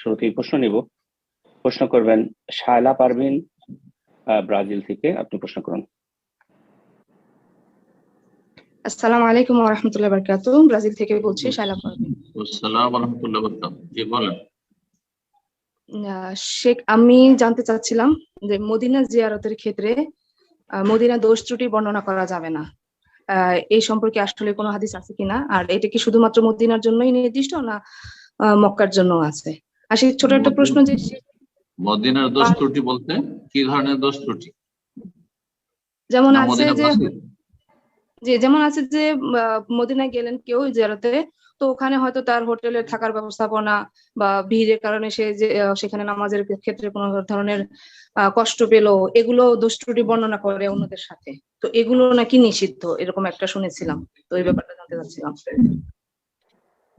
শুরুতেই প্রশ্ন নিব। প্রশ্ন করবেন শায়লা পারভিন, ব্রাজিল থেকে। আপনি প্রশ্ন করুন। আসসালামু আলাইকুম ওয়া রাহমাতুল্লাহি ওয়া বারাকাতুহু। ব্রাজিল থেকে বলছি, শায়লা পারভিন। আসসালামু আলাইকুম ওয়া রাহমাতুল্লাহি ওয়া বারাকাতুহু। জি বলেন। শেখ, আমি জানতে চাচ্ছিলাম যে মদিনা জিয়ারতের ক্ষেত্রে মদিনা দোষ ত্রুটি বর্ণনা করা যাবে না, এই সম্পর্কে আসলে কোনো হাদিস আছে কিনা, আর এটা কি শুধুমাত্র মদিনার জন্যই নির্দিষ্ট না মক্কার জন্য আছে? আর সেই ছোট একটা প্রশ্ন, যে মদিনার দোষ ত্রুটি বলতে কি ধরনের দোষ ত্রুটি? যেমন আছে যে মদিনায় গেলেন কেউ জিয়ারতে, তো ওখানে হয়তো তার হোটেলে থাকার ব্যবস্থাপনা বা ভিড়ের কারণে সে যে সেখানে নামাজের ক্ষেত্রে কোনো ধরনের কষ্ট পেলো, এগুলো দোষ ত্রুটি বর্ণনা করে অন্যদের সাথে। তো এগুলো নাকি নিষিদ্ধ, এরকম একটা শুনেছিলাম। তো এই ব্যাপারটা জানতে চাচ্ছিলাম।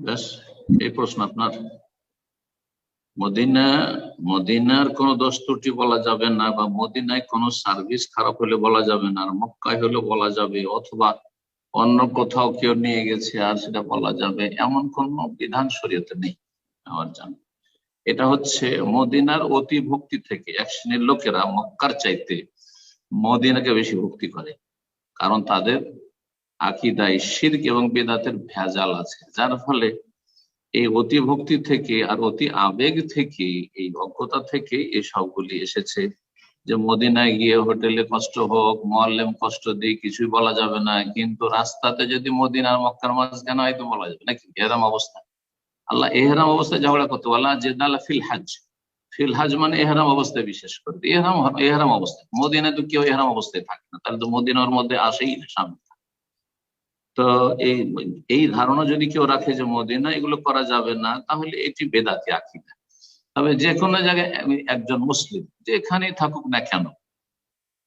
বেশ, এই প্রশ্ন আপনার। মদিনার কোনো দোষ ত্রুটি বলা যাবে না, বা মদিনায় কোনো সার্ভিস খারাপ হলে বলা যাবে না, আর মক্কায় হলে বলা যাবে, অথবা অন্য কোথাও কেউ নিয়ে গেছে আর সেটা বলা যাবে, এমন কোন বিধান শরীয়তে নেই আমার জানা। এটা হচ্ছে মদিনার অতি ভক্তি থেকে এক শ্রেণীর লোকেরা মক্কার চাইতে মদিনাকে বেশি ভক্তি করে, কারণ তাদের আকীদায় শিরক এবং বিদআতের ভেজাল আছে, যার ফলে এই অতি ভক্তি থেকে আর অতি আবেগ থেকে, এই অজ্ঞতা থেকে এই সবগুলি এসেছে। যে মদিনায় গিয়ে হোটেলে কষ্ট হোক, মুআল্লিম কষ্ট দিয়ে কিছুই বলা যাবে না, কিন্তু রাস্তাতে যদি মদিনার মক্কার মাঝখানে হয় তো বলা যাবে নাকি? এহরাম অবস্থা, আল্লাহ এহরাম অবস্থায় ঝগড়া করতে বলা, জেদাল ফিল হাজ। ফিল হাজ মানে এহরাম অবস্থায়, বিশেষ করে এহরাম অবস্থায়। মদিনায় তো কেউ এহরাম অবস্থায় থাকে না, তাহলে তো মদিনার মধ্যে আসেই না সামনে। তো এই ধারণা যদি কেউ রাখে যে মদিনা এগুলো করা যাবে না, তাহলে এটি বেদাতি আকীদা। তবে যে কোনো জায়গায় একজন মুসলিম যেখানেই থাকুক না কেন,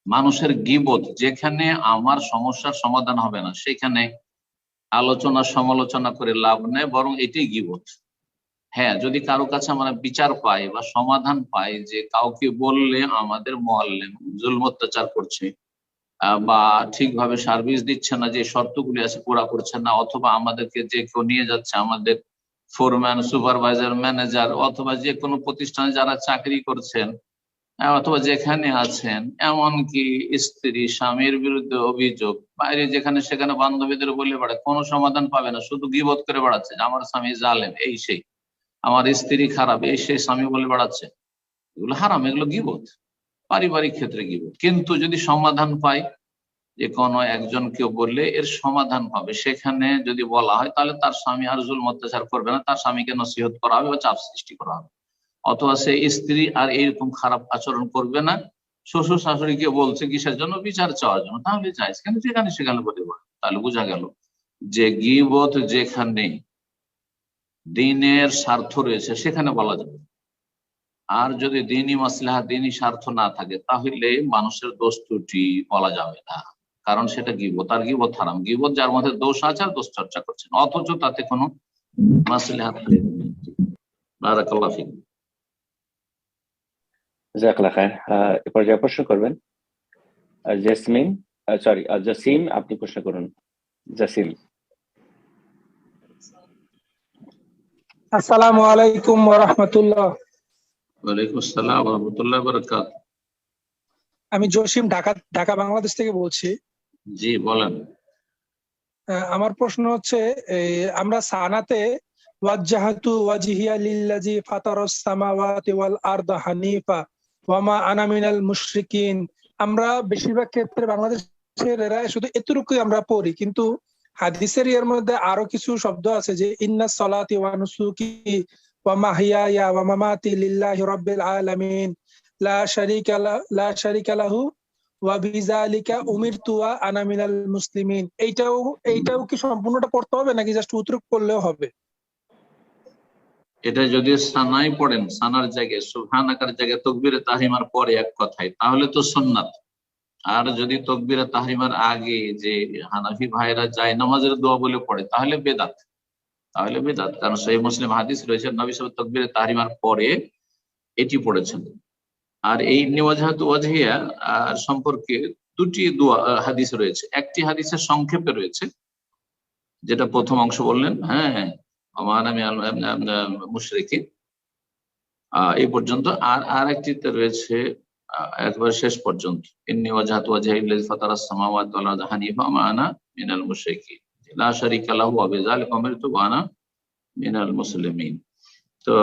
মানুষের গীবত, যেখানে আমার সমস্যার সমাধান হবে না সেখানে আলোচনা সমালোচনা করে লাভ নেই, বরং এটাই গীবত। হ্যাঁ, যদি কারো কাছে আমরা বিচার পাই বা সমাধান পাই যে কাউকে বললে আমাদের মুআল্লিম জুলম অত্যাচার করছে, বা ঠিকভাবে সার্ভিস দিচ্ছে না, যে শর্তগুলি আছে পুরা করছে না, অথবা আমাদেরকে যে কেউ নিয়ে যাচ্ছে, আমাদের ফোরম্যান, সুপারভাইজার, ম্যানেজার, অথবা যে কোনো প্রতিষ্ঠানে যারা চাকরি করছেন অথবা যেখানে আছেন, এমনকি স্ত্রী স্বামীর বিরুদ্ধে অভিযোগ, বাইরে যেখানে সেখানে বান্ধবীদের বলে বেড়ায়, কোনো সমাধান পাবে না, শুধু গীবত করে বেড়াচ্ছে যে আমার স্বামী জালেম, এই সেই, আমার স্ত্রী খারাপ, এই সেই স্বামী বলে বেড়াচ্ছে। এগুলো হারাম, এগুলো গীবত, পারিবারিক ক্ষেত্রে গীবত। কিন্তু যদি সমাধান পাই, যে কোনো একজন কেউ বললে এর সমাধান পাবে, সেখানে যদি বলা হয় তাহলে তার স্বামী আর জুলম অত্যাচার করবে না, তার স্বামীকে নসিহত করা হবে বা চাপ সৃষ্টি করা হবে, অথবা সে স্ত্রী আর এইরকম খারাপ আচরণ করবে না, শ্বশুর শাশুড়িকে বলছে কিসের জন্য? বিচার চাওয়ার জন্য, তাহলে চাইছে। কিন্তু যেখানে সেখানে বলে বলে, তাহলে বোঝা গেল যে গীবত যেখানে দ্বীনের স্বার্থ রয়েছে সেখানে বলা যাবে, আর যদি দ্বীনি মাসলাহা, দ্বীনি স্বার্থ না থাকে, তাহলে মানুষের দোষ ত্রুটি বলা যাবে না, কারণ সেটা গীবত, আর গীবত হারাম। গীবত যার মধ্যে দোষ আছে আর দোষ চর্চা করছেন, অথচ তাতে কোনো মাসলাহা নেই। বারাকাল্লাহু ফিক। জাযাকাল্লাহ খায়ের। এরপর যে প্রশ্ন করবেন জাসিম, আপনি প্রশ্ন করুন। জাসিম। আসসালামু আলাইকুম ওয়া রাহমাতুল্লাহ। ওয়ালাইকুম আসসালাম ওয়া রাহমাতুল্লাহি ওয়া বারাকাতুহু। আমি জসিম, ঢাকা বাংলাদেশ থেকে বলছি। জি বলেন। আমার প্রশ্ন হচ্ছে, আমরা সানাতে ওয়াজ্জাহাতু ওয়াজহিয়া লিল্লাযী ফাতারাস সামাওয়াতি ওয়াল আরদা হানিফা ওয়া মা আনা মিনাল মুশরিকিন, আমরা বেশিরভাগ ক্ষেত্রে বাংলাদেশের এরা শুধু এতটুকুই আমরা পড়ি, কিন্তু হাদিসের এর মধ্যে আরো কিছু শব্দ আছে যে ইন্নাস সালাতি ওয়া নুসুকি ওয়া মাহইয়ায়া ওয়া মামাতি লিল্লাহি রাব্বিল আলামিন লা শারীকা লাহু ওয়া বিযালিকা উমিরতু ওয়া আনা মিনাল মুসলিমিন। এইটাও কি সম্পূর্ণটা পড়তে হবে নাকি জাস্ট উত্তর করলেও হবে? এটা যদি সানাই পড়েন, সানার জায়গায় সুবহানাকার জায়গায় তাকবীরে তাহরিমার পরে এক কথায়, তাহলে তো সুন্নাত। আর যদি তাকবীরে তাহরিমার আগে যে হানাফি ভাইরা যায় নামাজের দোয়া বলে পড়ে, তাহলে বেদাত। কারণ সহিহ মুসলিম হাদিস রয়েছে, নবী সাল্লাল্লাহু আলাইহি ওয়াসাল্লাম তাকবীরে তাহরিমার পরে এটি পড়েছেন। আর এই ওয়াজহাতু ওয়াজহিয়া সম্পর্কে দুটি দোয়া হাদিস রয়েছে। একটি হাদিসের সংক্ষেপে রয়েছে, যেটা প্রথম অংশ বললেন, হ্যাঁ আমার আমি মুশরিকিন, এই পর্যন্ত। আর একটিতে রয়েছে একবার শেষ পর্যন্ত, ইন্নী ওয়াজহাতু ওয়াজহিয়া লিল্লাযী ফাতারাস সামাওয়াতি ওয়াল আরদা হানিফা ওয়া মা আনা মিনাল মুশরিকিন লা শারীকা লাহু ওয়া বিযালিকা উমিরতু ওয়া আনা মিনাল মুসলিমিন। তো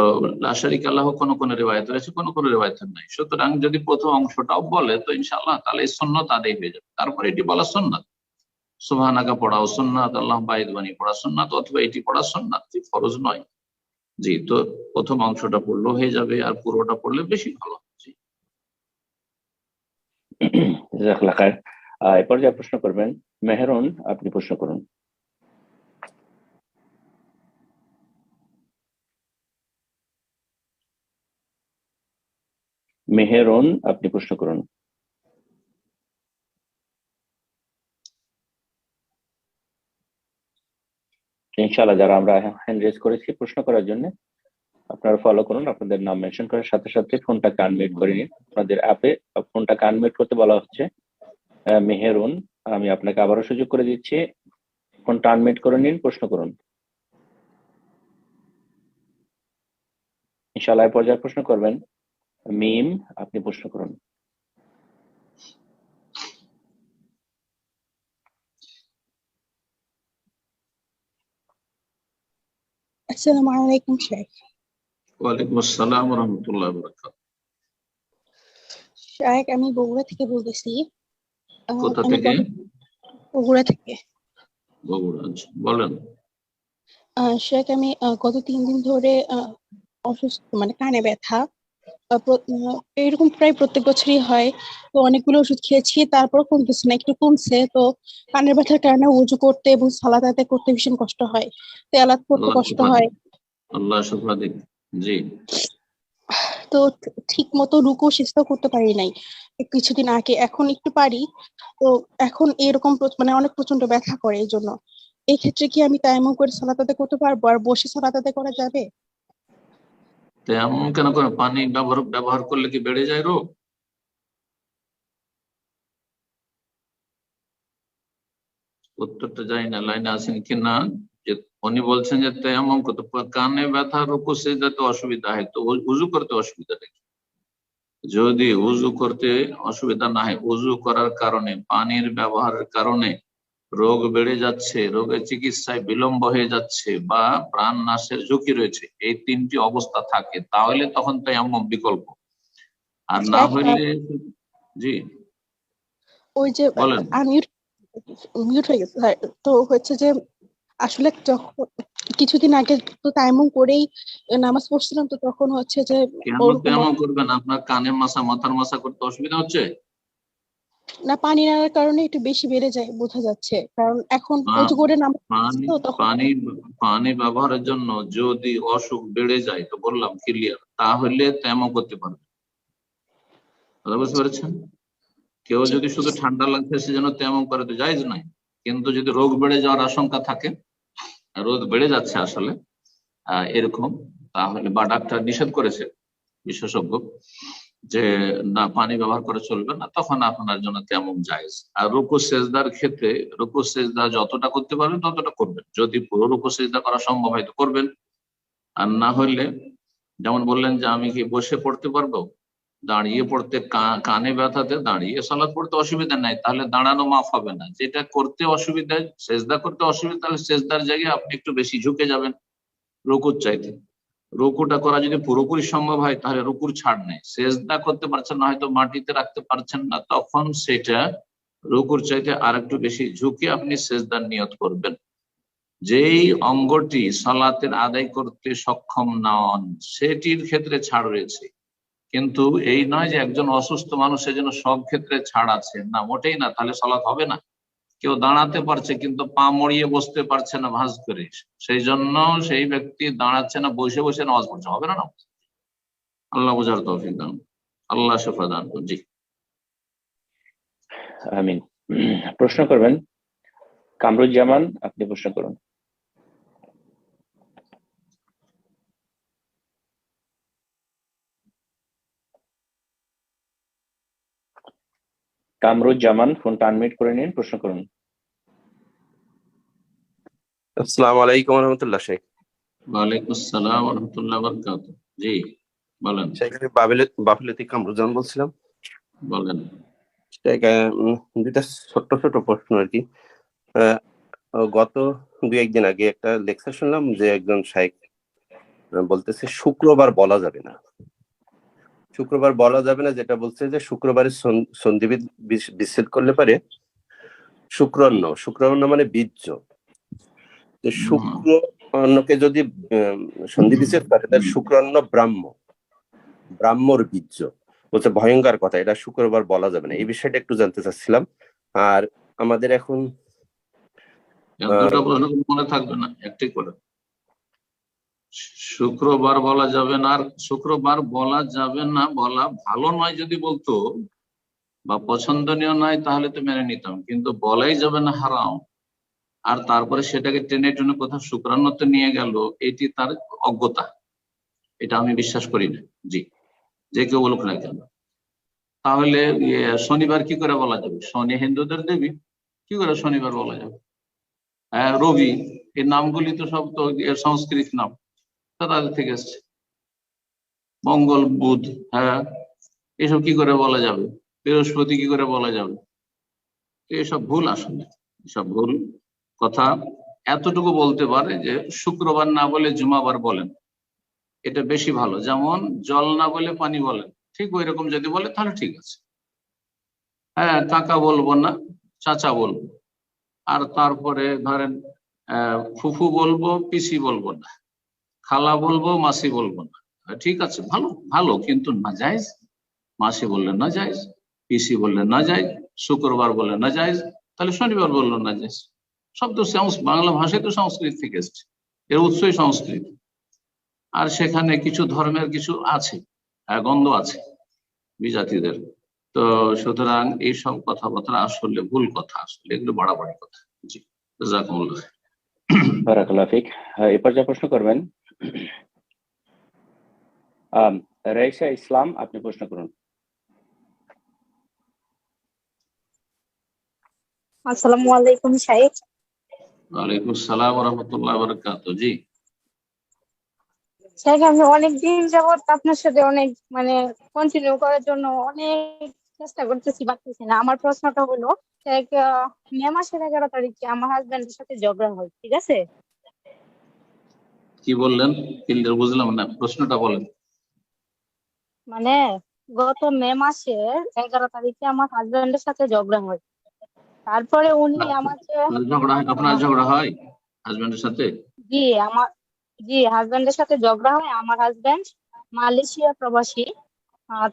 লা শারীকা লাহু কোন কোন রিওয়ায়াত রয়েছে, কোন কোন রিওয়ায়াত নাই। সুতরাং যদি প্রথম অংশটাও বলে তো ইনশাআল্লাহ তাহলে এই সুন্নাত আদায় হয়ে যাবে। তারপরে এটি বলা সুন্নাত, সুবহানাকা পড়াও সুন্নাত, আল্লাহুম্মা বাইদ বানি পড়া সুন্নাত, অথবা এটি পড়া সুন্নাত, ফরজ নয়। জি, তো প্রথম অংশটা পড়লেও হয়ে যাবে, আর পুরোটা পড়লে বেশি ভালো। জি, জাযাকাল্লাহ খায়ের। এই পর্যায়ে প্রশ্ন করবেন মেহেরুন, আপনি প্রশ্ন করুন। মেহেরুন, আপনি প্রশ্ন করুন। ইনশাআল্লাহ যারা আমরা হ্যান্ড রেজ করেছি প্রশ্ন করার জন্য, আপনারা ফলো করুন, আপনাদের নাম মেনশন করার সাথে সাথে ফোনটাকে আনমিউট করে নিন। আপনাদের অ্যাপে ফোনটাকে আনমিউট করতে বলা হচ্ছে। মেহেরুন, আমি আপনাকে আবারও সুযোগ করে দিচ্ছি, ফোনটা আনমিউট করে নিন, প্রশ্ন করুন। ইনশাআল্লাহ এই পর্যায়ে প্রশ্ন করবেন মিম, আপনি প্রশ্ন করুন। আসসালামু আলাইকুম শেখ। ওয়ালাইকুম আসসালাম ওয়া রাহমাতুল্লাহি ওয়া বারাকাতুহু। শেখ, আমি বগুড়া থেকে বলতেছি। কোথা আমি থেকে? বগুড়া থেকে। বগুড়া, আচ্ছা, বলেন। শেখ, আমি গত 3 দিন ধরে অসুস্থ, মানে কানে ব্যথা। এরকম প্রায় প্রত্যেক বছরই হয়। তো অনেকগুলো ওষুধ খেয়েছি, তারপর কমতেছে না, একটু কমছে। তো কানের ব্যথার কারণে উজু করতে এবং সালাত আদায় করতে ভীষণ কষ্ট হয়, তেলাওয়াত করতে আল্লাহ কষ্ট শিফা হয়। দিক, আল্লাহ শিফা দিক। জি, তো ঠিক মতো রুকু সিজদা করতে পারি নাই কিছুদিন আগে, এখন একটু পারি। তো এখন এরকম মানে অনেক প্রচন্ড ব্যথা করে, এই জন্য এই ক্ষেত্রে কি আমি তায়াম্মুম করে সালাত আদায় করতে পারবো, আর বসে সালাত আদায় করা যাবে? তো এমন কেন করে? পানি ব্যবহার করলে কি বেড়ে যায় রোগ? উত্তরটা জানি না, লাইনে আছেন কিনা। যে উনি বলছেন যে তেয়াম্মুম করতে, কানে ব্যথা রুকু সিজদাতে অসুবিধা হয়, তো উযু করতে অসুবিধা নেই। যদি উযু করতে অসুবিধা না হয়, উযু করার কারণে, পানির ব্যবহারের কারণে রোগ বেড়ে যাচ্ছে, রোগের চিকিৎসায় বিলম্ব হয়ে যাচ্ছে, বা প্রাণ নাশের ঝুঁকি রয়েছে, এই 3টি অবস্থা থাকে, তাহলে তখন তায়াম্মুম বিকল্প। আর না হইলে, জি ওই যে বলেন। আনমিউট মিউট হয়ে গেছে। হ্যাঁ, তো হচ্ছে যে আসলে যখন কিছুদিন আগে তো তায়াম্মুম করেই নামাজ পড়ছিলাম, তো তখন হচ্ছে যে কেন ওরকম তেমন করবেন? আপনার কানে মাথা মাসা করতে অসুবিধা হচ্ছে? না, পানি নাড়ার কারণে একটু বেশি বেড়ে যায় বোঝা যাচ্ছে, কারণ এখন উজু করে নামাজ পড়ছি পানি তো তখন। পানি পানি ব্যবহারের জন্য যদি অসুখ বেড়ে যায়, তো বললাম ক্লিয়ার, তাহলে তেমন করতে পারবে। কথা বুঝতে পেরেছেন? কেউ যদি শুধু ঠান্ডা লাগছে সেজন্য তেমন করে, তো জায়েজ নাই। কিন্তু যদি রোগ বেড়ে যাওয়ার আশঙ্কা থাকে, রোগ বেড়ে যাচ্ছে আসলে এরকম, তাহলে, বা ডাক্তার নিষেধ করেছে, বিশেষজ্ঞ, যে না পানি ব্যবহার করে চলবে না, তখন আপনার জন্য তেমন জায়েজ। আর রুকু সেজদার ক্ষেত্রে, রুকু সেজদা যতটা করতে পারবেন ততটা করবেন। যদি পুরো রুকু সেজদা করা সম্ভব হয় তো করবেন, আর না হলে, যেমন বললেন যে আমি কি বসে পড়তে পারবো, দাঁড়িয়ে পড়তে, কানে ব্যথাতে দাঁড়িয়ে সালাত পড়তে অসুবিধা নাই, তাহলে দাঁড়ানো মাফ হবে না। যেটা করতে অসুবিধা, সেজদা করতে অসুবিধা, তাহলে সেজদার জায়গায় আপনি একটু বেশি ঝুঁকে যাবেন রুকুর চাইতে। রুকুটা করা যদি পুরোপুরি সম্ভব হয় তাহলে রুকুর ছাড় নেই। সেজদা করতে পারছেন না, হয়তো মাটিতে রাখতে পারছেন না, তখন সেটা রুকুর চাইতে আর একটু বেশি ঝুঁকে আপনি সেজদার নিয়ত করবেন। যেই অঙ্গটি সালাতের আদায় করতে সক্ষম নন সেটির ক্ষেত্রে ছাড় রয়েছে, কিন্তু এই নয় যে একজন অসুস্থ মানুষের জন্য সব ক্ষেত্রে ছাড় আছে, না, মোটেই না, তাহলে সালাত হবে না। কেউ দাঁড়াতে পারছে কিন্তু পা মড়িয়ে বসতে পারছে না ভাঁজ করে, সেই জন্য সেই ব্যক্তি দাঁড়াচ্ছে না, বসে বসে নামাজ পড়ছে, হবে না। আল্লাহ বোঝার তৌফিক দান, আল্লাহ শিফা দান করুন। জি, আমিন। প্রশ্ন করবেন কামরুজ্জামান, আপনি প্রশ্ন করুন। কামরুজ্জামান, ফোনটা আনমিউট করে নিন, প্রশ্ন করুন। আসসালামু আলাইকুম রহমতুল্লাহ শেখ। ওয়ালাইকুম আসসালাম ওয়া রাহমাতুল্লাহি ওয়া বারাকাতুহু। জি, বলেন সেখানে বাফেলতি কামরুজান বলছিলাম। বলেন। দুইটা ছোট্ট ছোট প্রশ্ন আর কি। গত 2-1 দিন আগে একটা লেকচার শুনলাম যে একজন শাইখ বলতেছে শুক্রবার বলা যাবে না, শুক্রবার বলা যাবে না, যেটা বলছে যে শুক্রবারের সন্ধি বিচ্ছেদ করলে পারে শুক্রান্ন মানে বীর্য, তো শুক্রান্নকে যদি সন্ধি বিচ্ছেদ করে তাহলে শুক্রান্ন ব্রাহ্মর বীর্য, বলছে ভয়ঙ্কর কথা, এটা শুক্রবার বলা যাবে না। এই বিষয়টা একটু জানতে চাচ্ছিলাম। আর আমাদের এখন দুটো প্রশ্ন মনে থাকবে না, একটি করে। শুক্রবার বলা যাবে না, আর শুক্রবার বলা যাবে না বলা ভালো নয় যদি বলতো বা পছন্দনীয় নয় তাহলে তো মেনে নিতাম, কিন্তু বলাই যাবে না হারাম, আর তারপরে সেটাকে টেনে টেনে কোথাও শুক্রান্নতে নিয়ে গেল, এটি তার অজ্ঞতা, এটা আমি বিশ্বাস করি না। জি, যে কেউ বলুক না কেন। তাহলে শনিবার কি করে বলা যাবে? শনি হিন্দুদের দেবী, কি করে শনিবার বলা যাবে? রবি, এই নামগুলি তো সব তো এর সংস্কৃত নাম, তাদের থেকে এসছে। মঙ্গল, বুধ, হ্যাঁ, এসব কি করে বলা যাবে? বৃহস্পতি কি করে বলা যাবে? এসব ভুল, আসলে এসব ভুল কথা। এতটুকু বলতে পারে যে শুক্রবার না বলে জুমাবার বলেন, এটা বেশি ভালো। যেমন জল না বলে পানি বলেন, ঠিক ওই রকম যদি বলে তাহলে ঠিক আছে। হ্যাঁ, কাকা বলবো না, চাচা বলবো। আর তারপরে ধরেন ফুফু বলবো, পিসি বলবো না, খালা বলবো, মাসি বলবো না, ঠিক আছে, ভালো ভালো, কিন্তু না জায়েজ। মাসি বললে না জায়েজ, পিসি বললে না জায়েজ, শুক্রবার বললে না জায়েজ, তাহলে শনিবার বললো না জায়েজ। সব তো বাংলা ভাষায় তো সংস্কৃত থেকে এসছে, এর উৎসই সংস্কৃত। আর সেখানে কিছু ধর্মের কিছু আছে, গন্ধ আছে বিজাতিদের। তো সুতরাং এইসব কথাবার্তা আসলে ভুল কথা, আসলে এগুলো বাড়াবাড়ি কথা। জি, জাযাকুমুল্লাহ। বারাকাল্লাহু ফিক। এই পর্যায়ে প্রশ্ন করবেন রাইসা ইসলাম, আপনি প্রশ্ন করুন। আসসালামু আলাইকুম শাইখ। ওয়ালাইকুম আসসালাম ওয়া রাহমাতুল্লাহি ওয়া বারাকাতুহু। জি শাইখ, আমি অনেকদিন যাবত আপনার সাথে অনেক কন্টিনিউ করার জন্য অনেক চেষ্টা করতেছি, পারতেছি না। আমার প্রশ্নটা হলো শাইখ, মে মাসের 11 তারিখে আমার হাজবেন্ডের সাথে ঝগড়া হয়, ঠিক আছে? কি বললেন? ক্লিয়ার বুঝলাম না, প্রশ্নটা বলেন। গত মে মাসের 11 তারিখে আমার হাজবেন্ডের সাথে ঝগড়া হয়। তারপরে উনি আমাকে আপনার ঝগড়া হয় হাজবেন্ডের সাথে? জি, হাজবেন্ডের সাথে ঝগড়া হয়। আমার হাজবেন্ড মালয়েশিয়া প্রবাসী।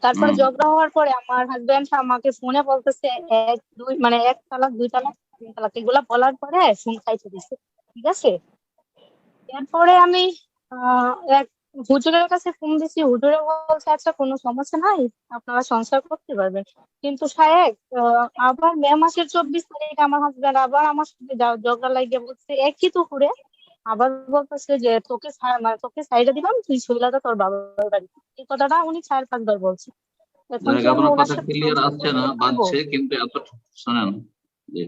তারপরে ঝগড়া হওয়ার পরে আমার হাজবেন্ড আমাকে ফোনে বলতেছে 1-2 1 তালাক 2 তালাক 3 তালাক এগুলা বলার পরে ফোন খাইতে দিছে, ঠিক আছে? এরপরে আমি এক হুজুরের কাছে ফোন দিছি, হুজুরে বলছে আচ্ছা কোনো সমস্যা নাই, আপনারা সংসার করতে পারবেন। কিন্তু শায়েখ, আবার মে মাসের 24 তারিখে আমার হাজবেন্ড আবার আমার সাথে ঝগড়া লাগিয়ে বলছে একই তো করে, আবার বলতেছে যে তোকে সাইডে দিলাম, তুই চলে যা তোর বাবার বাড়ি। এই কথাটা উনি 4-5 বার বলছে। এখন কি আমি আপনার ওনার কথা সাথে ক্লিয়ার সংসার আসছে না, করতে পারবো? বাজছে, কিন্তু এত শোনেন যে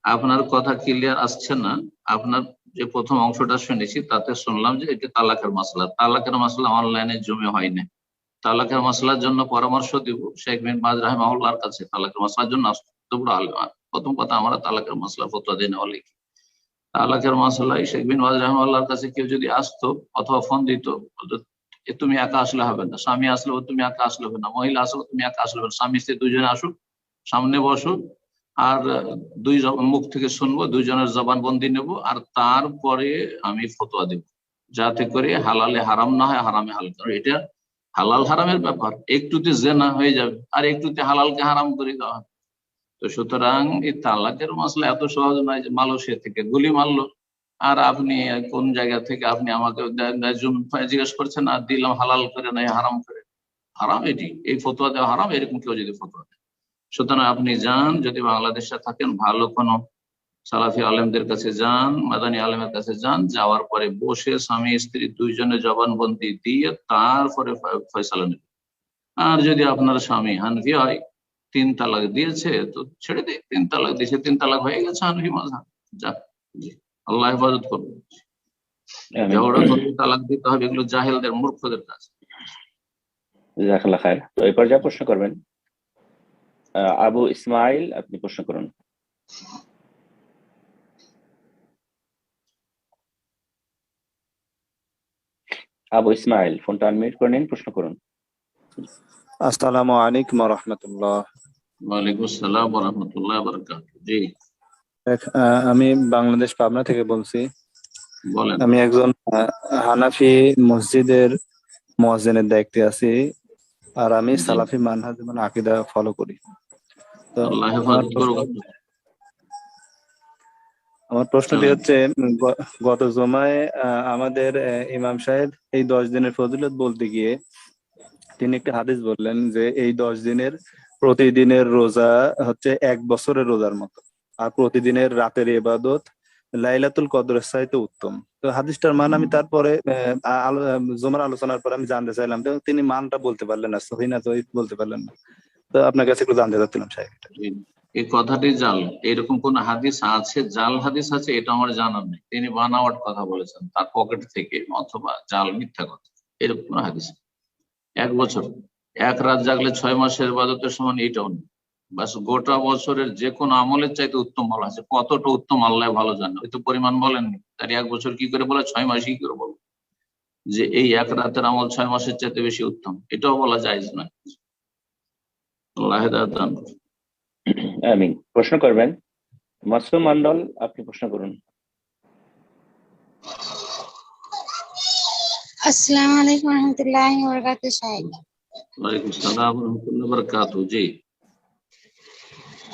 আপনার কথা ক্লিয়ার আসছে না। আপনার যে প্রথম অংশটা শুনেছি তাতে শুনলাম যে এটা তালাকের মাসলা। তালাকের মাসলা অনলাইনে জমে হয় না। তালাকের মাসলার জন্য পরামর্শ দিব শেখ বিন বাজ রাহিমাহুল্লাহর কাছে। তালাকের মাসলার জন্য আসতে বড় আলেম। প্রথম কথা, আমরা তালাকের মাসলা ফতোয়া দিই না অনেক। তালাকের মাসলায় শেখ বিন বাজ রাহিমাহুল্লাহর কাছে কেউ যদি আসতো অথবা ফোন দিত, তুমি একা আসলে হবে না, স্বামী আসলে তুমি একা আসলে হবে না, মহিলা আসলে তুমি একা আসলে হবে না, স্বামী স্ত্রী দুইজনে আসুক, সামনে বসো, আর দুই মুখ থেকে শুনবো, দুইজনের জবান বন্দি নেব, আর তারপরে আমি ফতোয়া দেব, যাতে করে হালালে হারাম না হয়, হারামে হালাল। কারণ এটা হালাল হারামের ব্যাপার, একটুতে জেনা হয়ে যাবে আর একটুতে হালালকে হারাম করে দেওয়া হবে। তো সুতরাং এই তালাকের মাসলা এত সহজ নয় যে মালয়েশিয়া থেকে গুলি মারলো আর আপনি কোন জায়গা থেকে আপনি আমাকে জিজ্ঞেস করছেন আর দিলাম হালাল করে নাই হারাম করে। হারাম এটি, এই ফতোয়া দেওয়া হারাম, এরকম কেউ যদি ফতোয়া দেয়। সুতরাং আপনি যান, যদি বাংলাদেশে থাকেন ভালো কোনো সালাফি আলেমদের কাছে যান, মাদানী আলেমের কাছে যান, যাওয়ার পরে বসে স্বামী স্ত্রী দুইজনে জবানবন্দি দিয়ে তারপরে ফয়সালা নেবেন। আর যদি আপনার স্বামী হানফি হয়, 3 তালাক দিয়েছে, তো ছেড়ে দিয়ে 3 তালাক দিয়েছে, 3 তালাক হয়ে গেছে হানফি মাযহাব। যাক, আল্লাহ হেফাজত করবে। ঝগড়া করলে তালাক দিতে হবে, এগুলো জাহেলদের, মূর্খদের কাজ। জাযাকাল্লাহ খায়ের। তো এই পর্যায়ে প্রশ্ন করবেন আবু ইসমাইল, আপনি প্রশ্ন করুন। আবু ইসমাইল, ফোনটা আনমিউট করে নিন, প্রশ্ন করুন। আসসালামু আলাইকুম ওয়া রাহমাতুল্লাহ। ওয়ালাইকুম আসসালাম ওয়া রাহমাতুল্লাহি ওয়া বারাকাতুহু। জি আমি বাংলাদেশ পাবনা থেকে বলছি। বলেন। আমি একজন হানাফি মসজিদের মুয়াজ্জিনের দায়িত্বে আছি, আর আমি জি। সালাফি মানহাজ মানে আকীদা ফলো করি। তো আল্লাহ আমার হেফাজত করুক। প্রশ্নটি চলেন। হচ্ছে, গত জুমায় আমাদের ইমাম সাহেব এই 10 দিনের ফজিলত বলতে গিয়ে তিনি একটি হাদিস বললেন যে এই 10 দিনের প্রতিদিনের রোজা হচ্ছে 1 বছরের রোজার মতো, আর প্রতিদিনের রাতের ইবাদত লাইলাতুল কদরের চাইতে উত্তম। তো হাদিসটার মান আমি তারপরে জুমার আলোচনার পর আমি জানতে চাইলাম, তো তিনি মানটা বলতে পারলেন না, সহিহ না জয়ীফ বলতে পারলেন না। তো আপনার কাছে একটু জানতে চাচ্ছিলাম সাহেব। এই কথাটি জাল, এরকম কোন হাদিস আছে? জাল হাদিস আছে এটা আমার জানা নেই। তিনি বানাওয়াট কথা বলেছেন তার পকেট থেকে, অথবা জাল মিথ্যা কথা, এরকম কোন হাদিস। 1 বছর 1 রাত জাগলে 6 মাসের ইবাদতের সমান, এটাও নেই। বাস গোটা বছরের যে কোনো আমলের চাইতে উত্তম বলা আছে। কতটা উত্তম আল্লাহ ভালো জানে, ওই তো পরিমাণ বলেননি। তার 1 বছর কি করে বলে, 6 মাস কি করে বলবো যে এই 1 রাতের আমল 6 মাসের চাইতে বেশি উত্তম? এটাও বলা জায়েজ নয়। আল্লাহ হেদায়েত দান করুন। আমিন। প্রশ্ন করবেন মাসুম মন্ডল, আপনি প্রশ্ন করুন। আসসালামু আলাইকুম ওয়া রাহমাতুল্লাহি ওয়া বারাকাতুহু সাহেব। ওয়ালাইকুম আসসালাম ওয়া রাহমাতুল্লাহি ওয়া বারাকাতুহু। জি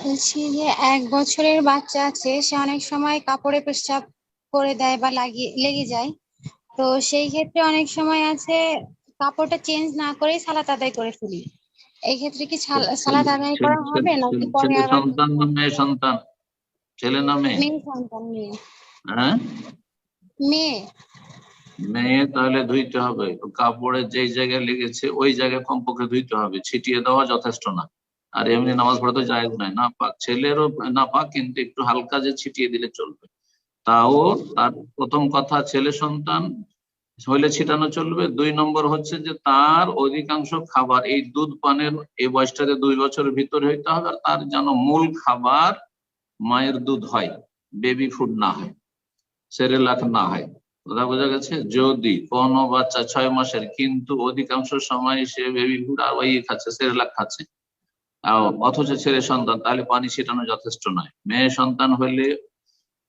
বলছি যে 1 বছরের বাচ্চা আছে, সে অনেক সময় কাপড়ে পেশাব করে দেয় বা লেগে যায়। তো সেই ক্ষেত্রে অনেক সময় আছে কাপড়টা চেঞ্জ না করেই সালাত আদায় করে ফেলি। এই ক্ষেত্রে কি সালাত আদায় করা হবে নাকি পরে ছেলে আবার? সন্তান না মেয়ে সন্তান? ছেলে না মেয়ে? মেয়ে সন্তান, মেয়ে। হ্যাঁ মেয়ে। মেয়ে, তাহলে ধুইতে হবে। কাপড়ে যেই জায়গায় লেগেছে ওই জায়গায় কমপক্ষে ধুইতে হবে, ছিটিয়ে দেওয়া যথেষ্ট না। আর এমনি নামাজ পড়া তো জায়েজ নয়, না পাক। ছেলেরও না পাক, কিন্তু একটু হালকা যে ছিটিয়ে দিলে চলবে। তাও তার প্রথম কথা, ছেলে সন্তান হইলে ছিটানো চলবে। 2 নম্বর হচ্ছে যে তার অধিকাংশ খাবার, এই দুধ পানের এই বয়সটাতে 2 বছরের ভিতরে হইতে হবে। আর তার যেন মূল খাবার মায়ের দুধ হয়, বেবি ফুড না হয়, সেরেলাক না হয়। কথা বোঝা গেছে? যদি কোনো বাচ্চা 6 মাসের কিন্তু অধিকাংশ সময় সে বেবি ফুড আর ওই খাচ্ছে, সেরেলাক খাচ্ছে, অথচ ছেলে সন্তান, তাহলে পানি ছিটানো যথেষ্ট নয়। মেয়ে সন্তান হলে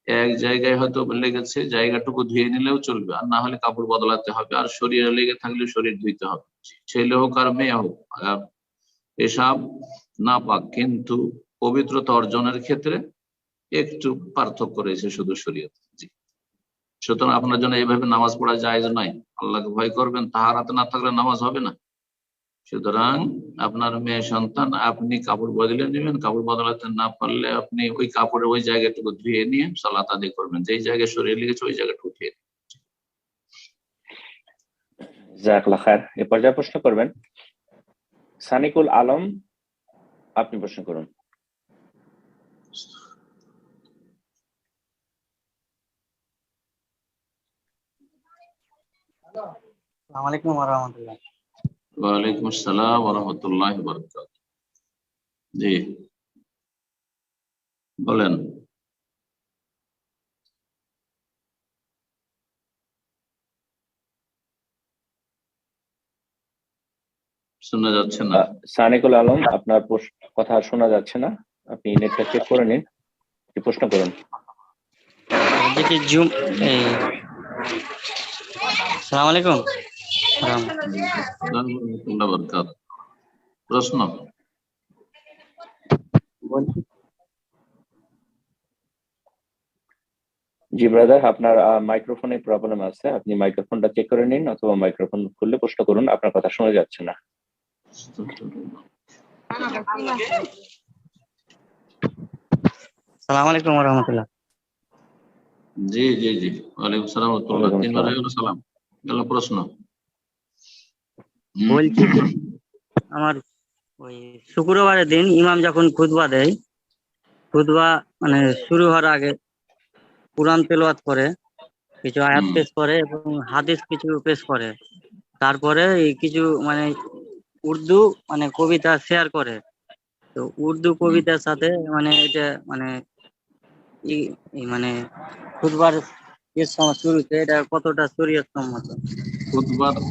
এক জায়গায় হয়তো লেগেছে, জায়গাটুকু ধুয়ে নিলেও চলবে, আর না হলে কাপড় বদলাতে হবে। আর শরীরে লেগে থাকলে শরীর ধুইতে হবে, ছেলে হোক আর মেয়ে হোক। এসব না পাক, কিন্তু পবিত্রতা অর্জনের ক্ষেত্রে একটু পার্থক্য রয়েছে শুধু শরীয়তে। জি, সুতরাং আপনার জন্য এইভাবে নামাজ পড়া জায়েজ নয়। আল্লাহকে ভয় করবেন, তাহারাতে না থাকলে নামাজ হবে না। সুতরাং আপনার মেয়ে সন্তান, আপনি কাপড় বদলে নেবেন। কাপড় বদলাতে না পারলে আপনি ওই কাপড়ের ওই জায়গাটুকু ধুয়ে নিয়ে সালাত আদায় করবেন, যেই জায়গায় শরীরে লেগেছে ওই জায়গাটুকু ধুয়ে। জাযাকাল্লাহ খায়ের। এ পর্যায়ে প্রশ্ন করবেন সানিকুল আলম, আপনি প্রশ্ন করুন। আসসালামু আলাইকুম ওয়া রাহমাতুল্লাহ। ওয়ালাইকুম আসসালাম ওয়া রাহমাতুল্লাহি ওয়া বারাকাতুহু। জি বলেন। শোনা যাচ্ছে না। সানিকুল আলম, আপনার কথা শোনা যাচ্ছে না, আপনি নেটটা চেক করে নিন, প্রশ্ন করুন। আসসালামু আলাইকুম। প্রশ্ন। জি ব্রাদার, আপনার মাইক্রোফোনে প্রবলেম আছে, আপনি মাইক্রোফোনটা চেক করে নিন, অথবা মাইক্রোফোন খুললে প্রশ্ন করুন, আপনার কথা শোনা যাচ্ছে না। আসসালামু আলাইকুম ওয়া রাহমাতুল্লাহ। জি জি জি, ওয়ালাইকুম আসসালাম ওয়া রাহমাতুল্লাহ। 3 বার হয়ে গেল সালাম, গেল প্রশ্ন। বলছি যে আমার ওই শুক্রবারের দিন ইমাম যখন খুতবা দেয়, খুতবা মানে শুরু হওয়ার আগে কুরআন তেলাওয়াত করে, কিছু আয়াত পেশ করে এবং হাদিস কিছু পেশ করে। তারপরে কিছু মানে উর্দু মানে কবিতা শেয়ার করে, তো উর্দু কবিতার সাথে মানে এটা মানে মানে খুতবার শুরুতে এটা কতটা শরীয়ত সম্মত?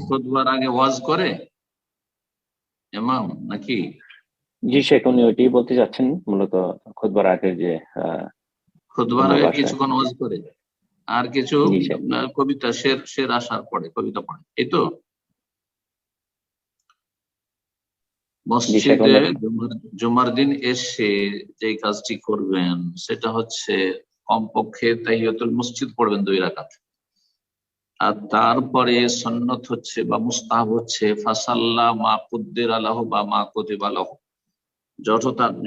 খুতবার আগে ওয়াজ করে ইমাম নাকি? জি শেখ, উনি ওইটাই বলতে যাচ্ছেন মূলত, খুতবার আগে যে খুতবার আগে কিছুক্ষণ ওয়াজ করে আর কিছু জি শেখ। কবিতা শের আসার পরে কবিতা পড়ে, এই তো? মসজিদে জুমার দিন এসে যে কাজটি করবেন সেটা হচ্ছে কমপক্ষে তাহিয়াতুল মসজিদ পড়বেন 2 রাকাত, আর তারপরে সুন্নত হচ্ছে বা মুস্তাহাব হচ্ছে ফাসাল্লা মা কুদ্দির আলাহু বা মা কুতিবা লাহু,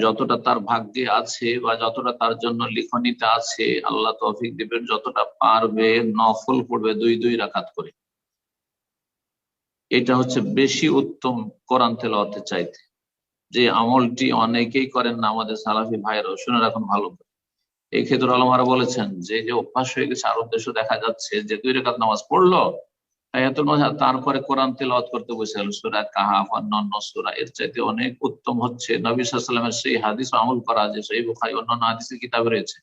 যতটা তার ভাগ্যে আছে বা যতটা তার জন্য লিখনিতে আছে আল্লাহ তৌফিক দিবেন, যতটা পারবে নফল পড়বে 2 রাকাত করে। এটা হচ্ছে বেশি উত্তম কোরআন তেলাওয়াতের চাইতে, যে আমলটি অনেকেই করেন না আমাদের সালাফি ভাইরাও, শুনে রাখুন ভালো করে। এই ক্ষেত্রে আলমারা বলেছেন যে অভ্যাস হয়ে গেছে, আরব দেশে দেখা যাচ্ছে যে 2 রাকাত নামাজ পড়লো তারপরে কোরআন তেলাওয়াত করতে বসে গেল, সূরা কাহাফ, অন্যান্য সূরা। এর চাইতে অনেক উত্তম হচ্ছে নবী সাল্লাল্লাহু আলাইহি ওয়াসাল্লামের সেই হাদিস আমল করা, যে সহিহ বুখারী অন্যান্য হাদিসের কিতাবে রয়েছে।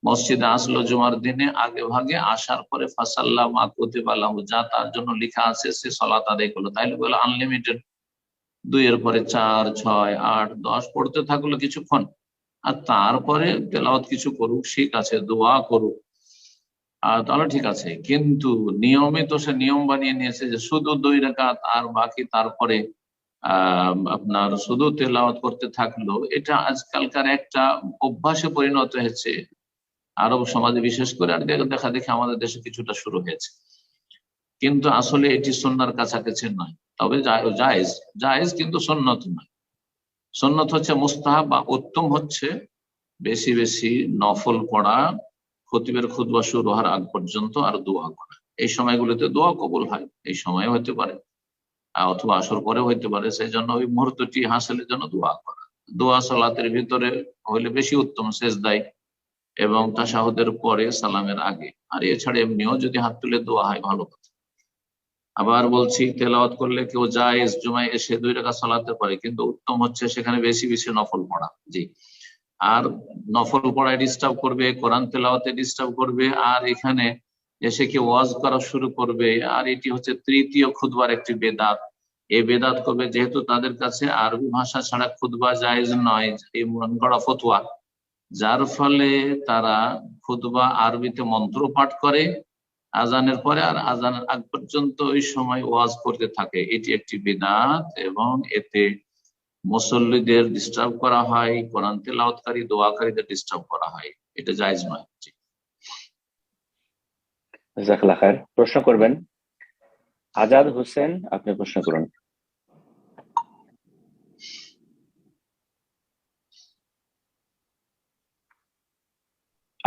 মসজিদে আসলো জুমার দিনে, আগে ভাগে আসার পরে ফাসাল্লা মা কুতিবা লাহু, যা তার জন্য লেখা আছে সে সালাত আদায় করলো। তাইলে বলে আনলিমিটেড 2 এর পরে 4, 6, 8, 10 পড়তে থাকলো কিছুক্ষণ, আর তারপরে তেলাওয়াত কিছু করুক, ঠিক আছে, দোয়া করুক, তাহলে ঠিক আছে। কিন্তু নিয়মিত সে নিয়ম বানিয়ে নিয়েছে যে শুধু 2 রাকাত আর বাকি তারপরে আপনার শুধু তেলাওয়াত করতে থাকলো, এটা আজকালকার একটা অভ্যাসে পরিণত হয়েছে আরব সমাজে বিশেষ করে, আর দেখা দেখে আমাদের দেশে কিছুটা শুরু হয়েছে। কিন্তু আসলে এটি সুন্নাহর কাছাকাছি নয়, তবে জায়েজ কিন্তু সুন্নত নয়। সুন্নত হচ্ছে মুস্তাহাব বা উত্তম হচ্ছে বেশি বেশি নফল পড়া, খতিবের খুতবা শুরু হওয়ার আগ পর্যন্ত, আর দোয়া করা। এই সময়গুলোতে দোয়া কবুল হয়, এই সময় হতে পারে অথবা আসর পরেও হইতে পারে, সেই জন্য ওই মুহূর্তটি হাসিলের জন্য দোয়া করা। দোয়া সালাতের ভিতরে হইলে বেশি উত্তম, সেজদায় এবং তাশাহুদের পরে, সালামের আগে। আর এছাড়া এমনিও যদি হাত তুলে দোয়া হয় ভালো কথা। আবার বলছি, তেলাওয়াত করলে কেউ জায়েজ জুমায় এসে 2 রাকাত সালাতে পারে, কিন্তু উত্তম হচ্ছে সেখানে বেশি বেশি নফল পড়া। জি, আর নফল পড়ায় ডিস্টার্ব করবে, কোরআন তেলাওয়াতে ডিস্টার্ব করবে, আর এখানে এসে কেউ ওয়াজ করা শুরু করবে, আর এটি হচ্ছে তৃতীয় খুতবার একটি বেদাত। এই বেদাত করবে যেহেতু তাদের কাছে আরবি ভাষা ছাড়া খুতবা জায়েজ নয়, এই মন গড়া ফতোয়া, যার ফলে তারা খুতবা আরবিতে মন্ত্র পাঠ করে আজানের পরে, আর আজানের আগ পর্যন্ত ওই সময় ওয়াজ করতে থাকে। এটি একটি বিদআত এবং এতে মুসল্লিদের ডিস্টার্ব করা হয়, কোরআন তেলাওয়াতকারী দোয়াকারীদের ডিস্টার্ব করা হয়, এটা জায়েজ নয়। জাযাকাল্লাহ খায়ের। প্রশ্ন করবেন আজাদ হোসেন, আপনি প্রশ্ন করুন।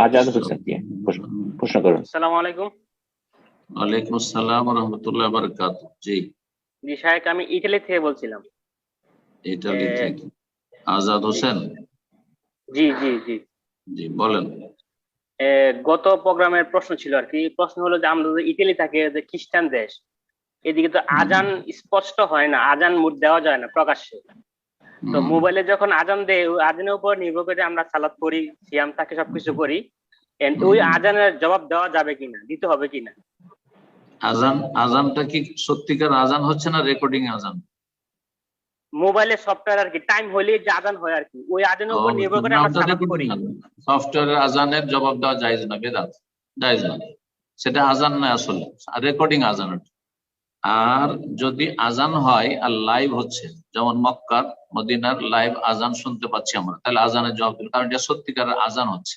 আজাদ হোসেন, প্রশ্ন করুন। আসসালামু আলাইকুম। ওয়ালাইকুম আসসালাম ওয়া রাহমাতুল্লাহি ওয়া বারাকাতুহু। জি জি শায়েখ, আমি ইতালি থেকে বলছিলাম। ইতালি থেকে আজাদ হোসেন? জি জি জি জি বলেন। গত প্রোগ্রামের প্রশ্ন ছিল আর কি। প্রশ্ন হলো যে আমরা ইতালি থাকি, যে খ্রিস্টান দেশ, এদিকে তো আজান স্পষ্ট হয় না, আজান দেওয়া যায় না প্রকাশ্যে। তো মোবাইলে যখন আজান দেয়, ওই আজানের উপর নির্ভর করে আমরা সালাত করি, সিয়াম থাকে, সবকিছু করি। ওই আজানের জবাব দেওয়া যাবে কিনা, দিতে হবে কিনা? আজানটা কি সত্যিকার আজান হচ্ছে না রেকর্ডিং আজান? মোবাইলে সফটওয়্যার আর কি, টাইম হলে যে আজান হয় আর কি, ওই আজানের উপর নির্ভর করে আমরা সালাত করি। সফটওয়্যারের আজানের জবাব দেওয়া জায়েজ না, বেদাত, জায়েজ না। সেটা আজান নয় আসলে, রেকর্ডিং আজান। আর যদি আজান হয় আর লাইভ হচ্ছে, যেমন মক্কার মদিনার লাইভ আজান শুনতে পাচ্ছি আমরা, তাহলে আজানের জবাব দিন, কারণ এটা সত্যিকার আজান হচ্ছে।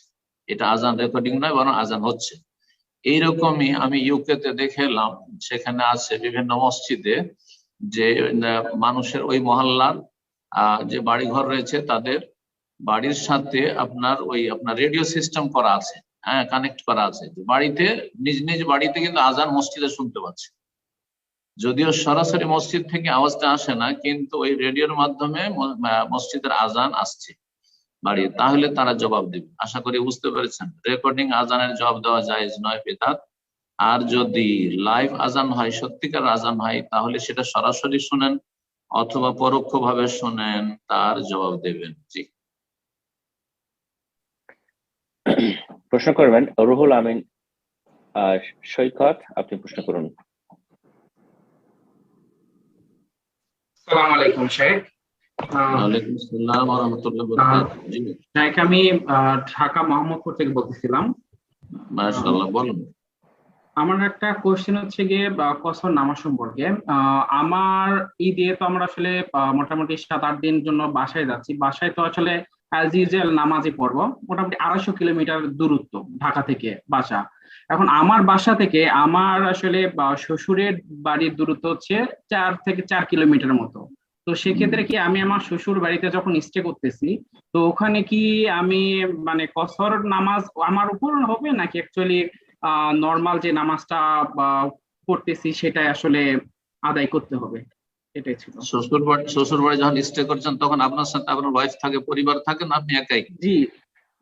এটা আজান রেকর্ডিং নয়, বরং আজান হচ্ছে। এইরকমই আমি ইউকে তে দেখে এলাম, সেখানে আছে বিভিন্ন মসজিদে যে মানুষের ওই মহল্লার যে বাড়ি ঘর রয়েছে, তাদের বাড়ির সাথে আপনার রেডিও সিস্টেম করা আছে, হ্যাঁ, কানেক্ট করা আছে। বাড়িতে নিজ নিজ বাড়িতে কিন্তু আজান মসজিদে শুনতে পাচ্ছে, যদিও সরাসরি মসজিদ থেকে আওয়াজটা আসে না, কিন্তু ওই রেডিওর মাধ্যমে মসজিদের আজান আসছে বাড়ি। তাহলে তারা জবাব দেবে। আশা করি বুঝতে পেরেছেন। রেকর্ডিং আজানের জবাব দেওয়া জায়েজ নয়, বিদআত। আর যদি লাইভ আজান হয়, সত্যিকার আজান হয়, তাহলে সেটা সরাসরি শুনেন, অথবা পরোক্ষভাবে শোনেন তার জবাব দেবেন। জি, প্রশ্ন করবেন রুহুল আমিন সৈকত, আপনি প্রশ্ন করুন। আসসালামু আলাইকুম শেখ। ওয়ালাইকুম আসসালাম ওয়া রাহমাতুল্লাহি ওয়া বারাকাতুহু। জি শেখ, আমি ঢাকা মোহাম্মদপুর থেকে বলতেছিলাম। মাশাআল্লাহ, বলুন। আমার একটা কোশ্চেন হচ্ছে গিয়ে কসর নামাজ সম্পর্কে। আমার ঈদে তো আমরা আসলে মোটামুটি 7-8 দিনের জন্য বাসায় যাচ্ছি। বাসায় তো আসলে অ্যাজ ইউজুয়াল নামাজই পড়বো। মোটামুটি 250 কিলোমিটার দূরত্ব ঢাকা থেকে বাসা। এখন আমার বাসা থেকে আমার আসলে শ্বশুরের বাড়ির দূরত্ব হচ্ছে 4 থেকে 4 কিলোমিটার মতো। তো সেক্ষেত্রে কি আমি আমার শ্বশুর বাড়িতে যখন স্টে করতেছি, তো ওখানে কি আমি মানে কসর নামাজ আমার উপর হবে নাকি অ্যাকচুয়ালি নর্মাল যে নামাজটা পড়তেছি সেটাই আসলে আদায় করতে হবে? এটাই ছিল। শ্বশুর বাড়ি যখন স্টে করছেন তখন আপনার সাথে আপনার ওয়াইফ থাকে, পরিবার থাকে না আপনি একাই? জি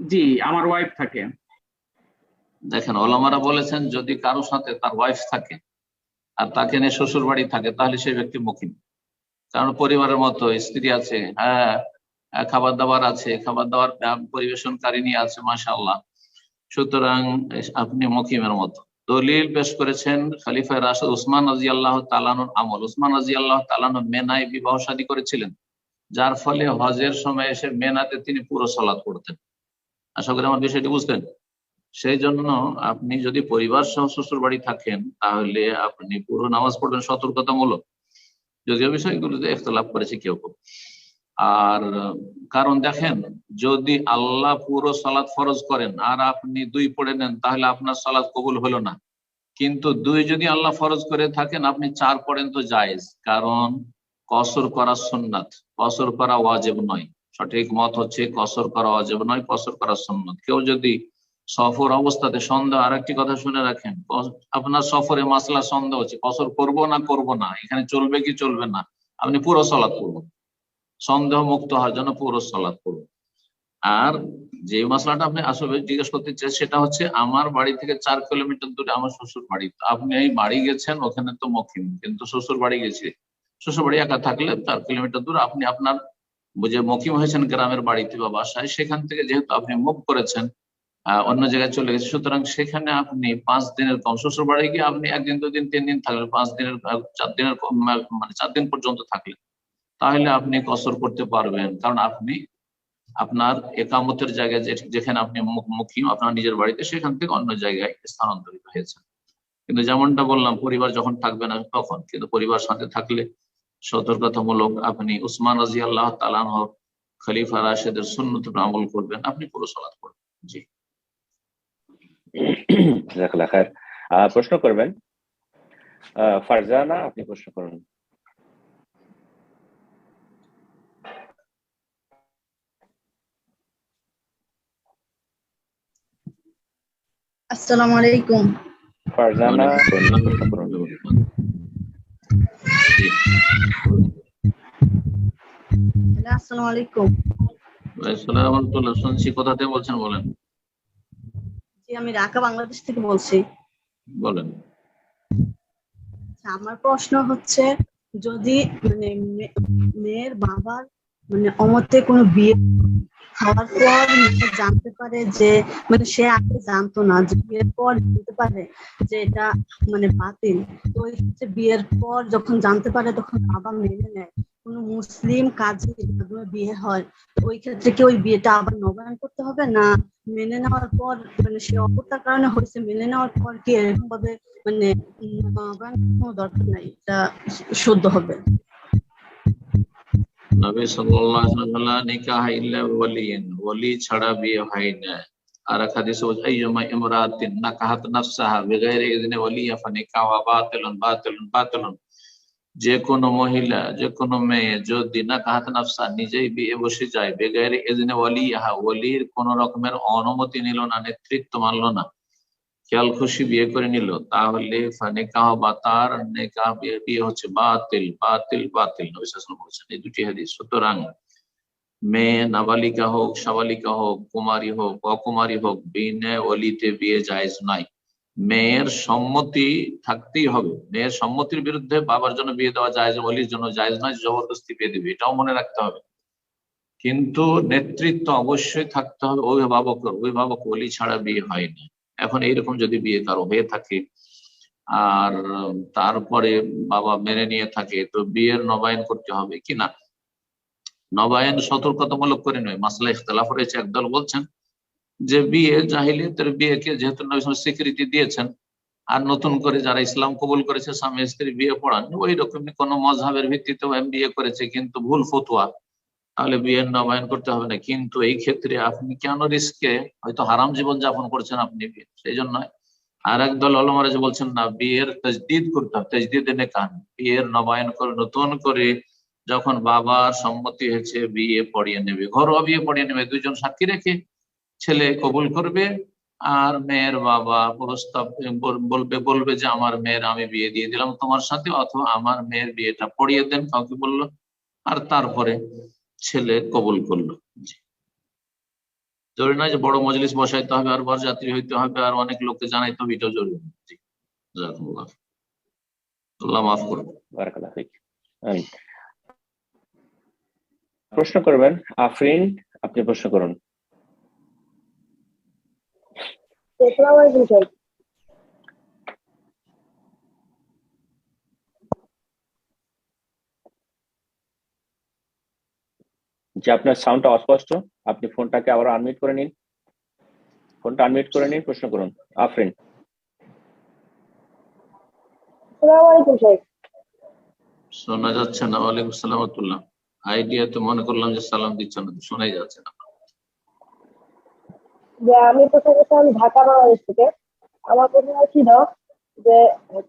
জি, আমার ওয়াইফ থাকে। দেখেন, ওলামারা বলেছেন যদি কারো সাথে তার ওয়াইফ থাকে আর তাকে নিয়ে শ্বশুর বাড়ি থাকে তাহলে সেই ব্যক্তি মুকিম। কারণ পরিবারের মতো স্ত্রী আছে, হ্যাঁ, খাবার দাবার আছে, খাবার দাবার পরিবেশনকারিনী আছে, মাশাআল্লাহ। সুতরাং আপনি মুকিমের মতো। দলিল পেশ করেছেন খলিফা রাশিদ উসমান রাদিয়াল্লাহু তাআলা আনহুর আমল। উসমান রাদিয়াল্লাহু তাআলা আনহু মেনায় বিবাহ শাদী করেছিলেন, যার ফলে হজের সময় এসে মেনাতে তিনি পুরো সালাত পড়তেন। আশা করি আমার বিষয়টি বুঝতেন। সেই জন্য আপনি যদি পরিবার সহ শ্বশুর বাড়ি থাকেন তাহলে আপনি পুরো নামাজ পড়বেন সতর্কতামূলক, যদিও বিষয়গুলোতে ইখতিলাফ করেছে কেউ কেউ। আর কারণ দেখেন, যদি আল্লাহ পুরো সালাত ফরজ করেন আর আপনি 2 পড়ে নেন তাহলে আপনার সালাত কবুল হলো না। কিন্তু 2 যদি আল্লাহ ফরজ করে থাকেন আপনি 4 পড়েন তো জায়েজ, কারণ কসর করা সুন্নাত, কসর করা ওয়াজিব নয়। সঠিক মত হচ্ছে কসর করা ওয়াজিব নয়, কসর করা সুন্নাত। কেউ যদি সফর অবস্থাতে সন্দেহ, আরেকটি কথা শুনে রাখেন, আপনার সফরে মাসলা সন্দেহ হচ্ছে কসর করব না, এখানে চলবে কি চলবে না, আপনি পুরো সালাত পড়বেন, সন্দেহ মুক্ত হওয়ার জন্য পুরো সালাত পড়বেন। আর যে মশলাটা আপনি আসলে জিজ্ঞেস করতে চাই সেটা হচ্ছে আমার বাড়ি থেকে 4 কিলোমিটার দূরে আমার শ্বশুর বাড়ি। আপনি এই বাড়ি গেছেন, ওখানে তো মকিম, কিন্তু শ্বশুর বাড়ি গেছে, শ্বশুর বাড়ি একা থাকলে 4 কিলোমিটার দূর আপনি আপনার যে মকিম হয়েছেন গ্রামের বাড়িতে বা বাসায়, সেখান থেকে যেহেতু আপনি মুভ করেছেন অন্য জায়গায় চলে গেছে, সুতরাং সেখানে আপনি 5 দিনের কম, শ্বশুর বাড়ি গিয়ে আপনি 1 দিন 2 দিন 3 দিন থাকলেন, 5 দিনের 4 দিনের মানে 4 দিন পর্যন্ত থাকলেন, তাহলে আপনি কসর করতে পারবেন। কারণ আপনি আপনার একামতের জায়গায় যেখানে আপনি মুকিম আপনার নিজের বাড়িতে, সেখান থেকে অন্য জায়গায় স্থানান্তরিত হয়েছে। কিন্তু যেমনটা বললাম, পরিবার যখন থাকবে না তখন, কিন্তু পরিবার সাথে থাকলে সতর্কতামূলক আপনি উসমান রাদিয়াল্লাহু তাআলা আনহু খলিফা রাশিদের সুন্নতের উপর আমল করবেন, আপনি পুরো সালাত পড়বেন। জি, জাযাকাল্লাহ খায়ের। প্রশ্ন করবেন ফারজানা, আপনি প্রশ্ন করুন। আসসালামু আলাইকুম। ফারজানা, আসসালামু আলাইকুম। শুনছি, কোথা থেকে বলছেন বলেন। জি, আমি ঢাকা বাংলাদেশ থেকে বলছি। বলেন। আমার প্রশ্ন হচ্ছে, যদি মানে মেয়ের বাবার মানে অমতে কোনো বিয়ে হওয়ার পর জানতে পারে যে, মানে সে আগে জানতো না, যে বিয়ের পর জানতে পারে যে এটা মানে বাতিল, তো বিয়ের পর যখন জানতে পারে তখন বাবা মেনে নেয়, কোনো মুসলিম কাজে বিয়ে হয়, ওই ক্ষেত্রে কি ওই বিয়েটা আবার নবায়ন করতে হবে, না মেনে নেওয়ার পর মানে সে অপরতার কারণে হয়েছে, মেনে নেওয়ার পর কি এরকম ভাবে মানে নবায়ন কোনো দরকার নাই, এটা শুদ্ধ হবে? নবী সাল্লাল্লাহু আলাইহি ওয়াসাল্লাম নিকাহ ইল্লা ওয়ালিয়্যান, ওয়ালি ছাড়া বিয়ে হয় না। আর এক হাদিসে বলছে আইয়ুমা ইমরাতিন নাকাহাত নাফসাহা বিগাইরি ইযনি ওয়ালিয়্যা ফানিকাহা বাতিলুন বাতিলুন বাতিলুন। যে কোনো মহিলা, যে কোনো মেয়ে যদি নাকাহাত নাফসা, নিজেই বিয়ে বসে যায়, বিগাইরি ইযনি ওয়ালিয়্যা, ওয়ালির কোন রকমের অনুমতি নিল না, নেতৃত্ব মানলো না, খেয়াল খুশি বিয়ে করে নিল, তাহলে ফানিকাহ বা তার নিকাহ বিয়ে হচ্ছে বাতিল বাতিল বাতিল। নবী সাল্লাল্লাহু আলাইহি ওয়াসাল্লাম বলেছেন এই দুটি হাদিস। সুতরাং মেয়ে নাবালিকা হোক, সাবালিকা হোক, কুমারী হোক, অকুমারী হোক, বিনা ওলিতে বিয়ে জায়েজ নাই। মেয়ের সম্মতি থাকতেই হবে। মেয়ের সম্মতির বিরুদ্ধে বাবার জন্য বিয়ে দেওয়া জায়েজ, ওলির জন্য জায়েজ নয়, জবরদস্তি বিয়ে দেবে, এটাও মনে রাখতে হবে। কিন্তু নেতৃত্ব অবশ্যই থাকতে হবে অভিভাবকের। অভিভাবক ওলি ছাড়া বিয়ে হয় না। এখন এইরকম যদি বিয়ে কারো হয়ে থাকে আর তারপরে বাবা মেনে নিয়ে থাকে, তো বিয়ের নবায়ন করতে হবে কিনা। নবায়ন সতর্কতামূলক করে নয়, মাসলা ইখতিলাফ রয়েছে। একদল বলছেন যে বিয়ে জাহিলিয়াতের বিয়েকে যেহেতু নবী সাল্লাল্লাহু আলাইহি ওয়াসাল্লাম স্বীকৃতি দিয়েছেন, আর নতুন করে যারা ইসলাম কবুল করেছে স্বামী স্ত্রী বিয়ে পড়ান, ওই রকমই কোন মযহাবের ভিত্তিতে বিয়ে করেছে কিন্তু ভুল ফতোয়া, তাহলে বিয়ের নবায়ন করতে হবে না। কিন্তু এই ক্ষেত্রে আপনি কেন রিস্কে, হয়তো হারাম জীবন যাপন করছেন আপনি, সেই জন্য। আর একদল ওলামারা যে বলছেন না, বিয়ের তাজদীদ করতে হবে, তাজদীদ নিকাহ, বিয়ের নবায়ন করে নতুন করে যখন বাবার সম্মতি হয়েছে বিয়ে পড়িয়ে নেবে, ঘরোয়া বিয়ে পড়িয়ে নেবে, দুইজন সাক্ষী রেখে ছেলে কবুল করবে আর মেয়ের বাবা প্রস্তাব বলবে যে আমার মেয়ের আমি বিয়ে দিয়ে দিলাম তোমার সাথে, অথবা আমার মেয়ের বিয়েটা পড়িয়ে দেন, কাউকে বললো, আর তারপরে ছেলে কবুল করলো। জরুরি নয় যে বড় মজলিস বসাইতে হবে আর বরযাত্রী হইতে হবে আর অনেক লোককে জানাইতে হবে, এটাও জরুরি। আল্লাহ মাফ করুন। বারাকাল্লাহ ফিক। প্রশ্ন করবেন আফরিন, আপনি প্রশ্ন করুন। যে আপনার সাউন্ডটা অস্পষ্ট, আপনি ফোনটাকে আবার আনমিউট করে নিন। ফোনটা আনমিউট করে নিন, প্রশ্ন করুন আফরিন। শোনা যাচ্ছে না? ওয়ালাইকুম আসসালাম ওয়া রাহমাতুল্লাহ। আইডিয়া তো মনে করলাম যে সালাম দিচ্ছেন না, শোনাই যাচ্ছে না। আমি প্রথমে ঢাকা বাংলাদেশ থেকে। আমার প্রশ্ন ছিল যে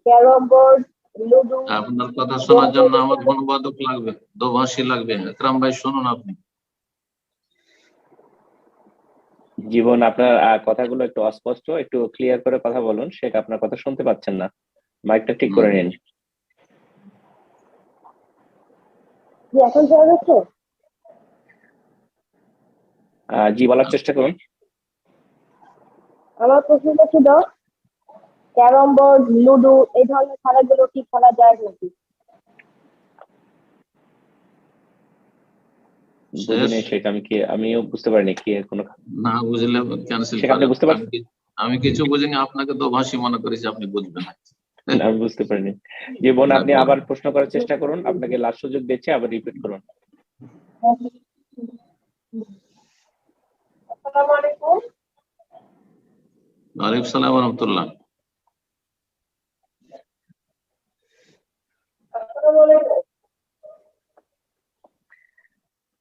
ক্যারম বোর্ড, লুডো। আপনার কথা শোনার জন্য আমার অনুবাদক লাগবে, দোভাষী লাগবে। আকরাম ভাই শুনুন আপনি। জীবন, আপনার কথাগুলো একটু অস্পষ্ট, একটু ক্লিয়ার করে কথা বলুন। শেখ আপনার কথা শুনতে পাচ্ছেন না, মাইকটা ঠিক করে নিন। এখন শোনা যাচ্ছে? জি, বলার চেষ্টা করুন। আমার প্রশ্নটা ছিল ক্যারম বোর্ড, লুডো এই ধরনের খেলাগুলো কি খেলা যায় নাকি? বুঝিনি সেটা, আমিও বুঝতে পারিনি কি কোনো না বুঝলে ক্যান্সেল আপনি বুঝতে পারছেন? আমি কিছু বুঝিনি, আপনাকে দোভাষী মনে করেছি, আপনি বুঝবেন না। আমি বুঝতে পারিনি। জীবন, আপনি আবার প্রশ্ন করার চেষ্টা করুন, আপনাকে লাস্ট সুযোগ দিচ্ছি, আবার রিপিট করুন। আসসালামু আলাইকুম। ওয়ালাইকুম আসসালাম ওয়া রাহমাতুল্লাহ। আসসালামু আলাইকুম।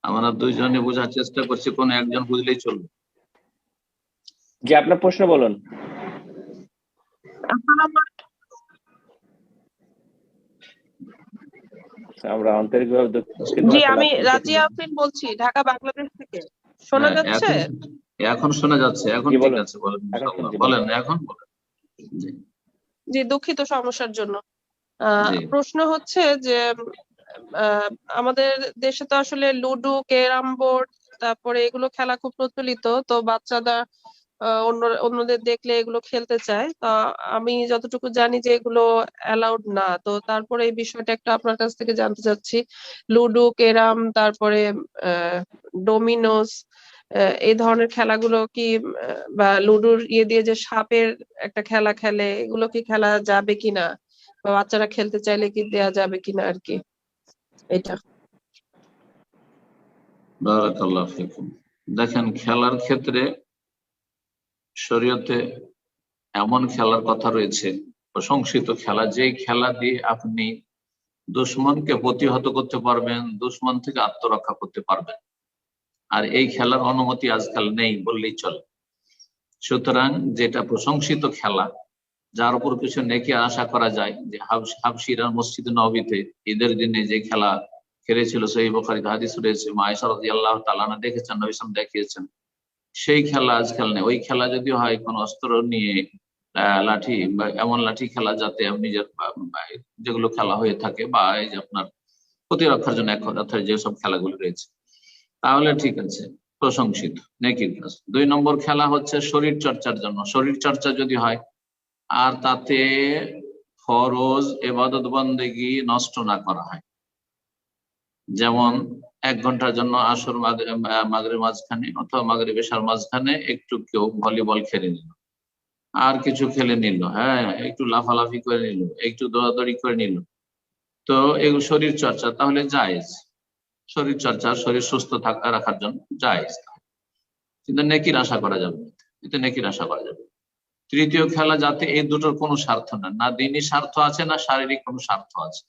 আমরা দুইজনে বোঝার চেষ্টা করছি, কোন একজন বুঝলেই চলবে। যে আপনার প্রশ্ন বলুন। আমরা আন্তরিকভাবে দুঃখিত। জি, আমি রাজিয়া আফরিন বলছি ঢাকা বাংলাদেশ থেকে। শোনা যাচ্ছে? এখন শোনা যাচ্ছে, এখন ঠিক আছে, বলেন। বলেন এখন বলেন। জি, দুঃখিত সমস্যার জন্য। প্রশ্ন হচ্ছে যে আমাদের দেশে তো আসলে লুডো, ক্যারাম বোর্ড, তারপরে এগুলো খেলা খুব প্রচলিত, তো বাচ্চারা অন্যদের দেখলে এগুলো খেলতে চায়। তা আমি যতটুকু জানি যে এগুলো অ্যালাউড না, তো তারপরে এই বিষয়টা একটু আপনার কাছ থেকে জানতে চাচ্ছি। লুডো, ক্যারাম, তারপরে ডোমিনোস, এই ধরনের খেলাগুলো কি, বা লুডোর দিয়ে যে সাপের একটা খেলা খেলে, এগুলো কি খেলা যাবে কিনা, বা বাচ্চারা খেলতে চাইলে কি দেয়া যাবে কিনা আর কি, এটা। বারাকাল্লাহু ফিকুম। দেখেন, খেলার ক্ষেত্রে শরীয়তে এমন খেলার কথা রয়েছে, প্রশংসিত খেলা, যে খেলা দিয়ে আপনি দুশমনকে প্রতিহত করতে পারবেন, দুশমন থেকে আত্মরক্ষা করতে পারবেন। আর এই খেলার অনুমতি আজকাল নেই বললেই চলে। সুতরাং যেটা প্রশংসিত খেলা, যার উপর কিছু নেকি আশা করা যায়, যে হাবশিরা মসজিদ নববীতে ঈদের দিনে যে খেলা খেলেছিল, সহিহ বুখারীতে হাদিস রয়েছে, মা আয়েশা রাদিয়াল্লাহু তাআলা আনহা দেখেছেন, নবী সাল্লাল্লাহু আলাইহি ওয়াসাল্লাম দেখিয়েছেন। সেই খেলা আজকাল নেই। ওই খেলা যদি হয় কোন অস্ত্র নিয়ে, লাঠি বা এমন লাঠি খেলা যাতে নিজের যেগুলো খেলা হয়ে থাকে, বা এই যে আপনার প্রতিরক্ষার জন্য এক কথায় যেসব খেলাগুলো রয়েছে, তাহলে ঠিক আছে, প্রশংসিত, নেকির কাজ। 2 নম্বর খেলা হচ্ছে শরীর চর্চার জন্য। শরীর চর্চা যদি হয়, আর তাতে ফরজ ইবাদত বন্দেগী নষ্ট না করা হয়। যেমন 1 ঘন্টার জন্য আসর মাগরিব মাঝখানে অথবা মাগরিব এশার মাঝখানে একটু কেউ ভলিবল খেলে নিল, আর কিছু খেলে নিল, হ্যাঁ একটু লাফালাফি করে নিল, একটু দৌড়াদৌড়ি করে নিল, তো এগুলো শরীর চর্চা, তাহলে জায়েজ। শরীর চর্চা, শরীর সুস্থ রাখার জন্য জায়েজ, কিন্তু নেকির আশা করা যাবে না, এতে নেকির আশা করা যাবে। তৃতীয় খেলা যাতে এই দুটোর কোনো স্বার্থ না, না দিনই স্বার্থ আছে না শারীরিক কোনো স্বার্থ আছে।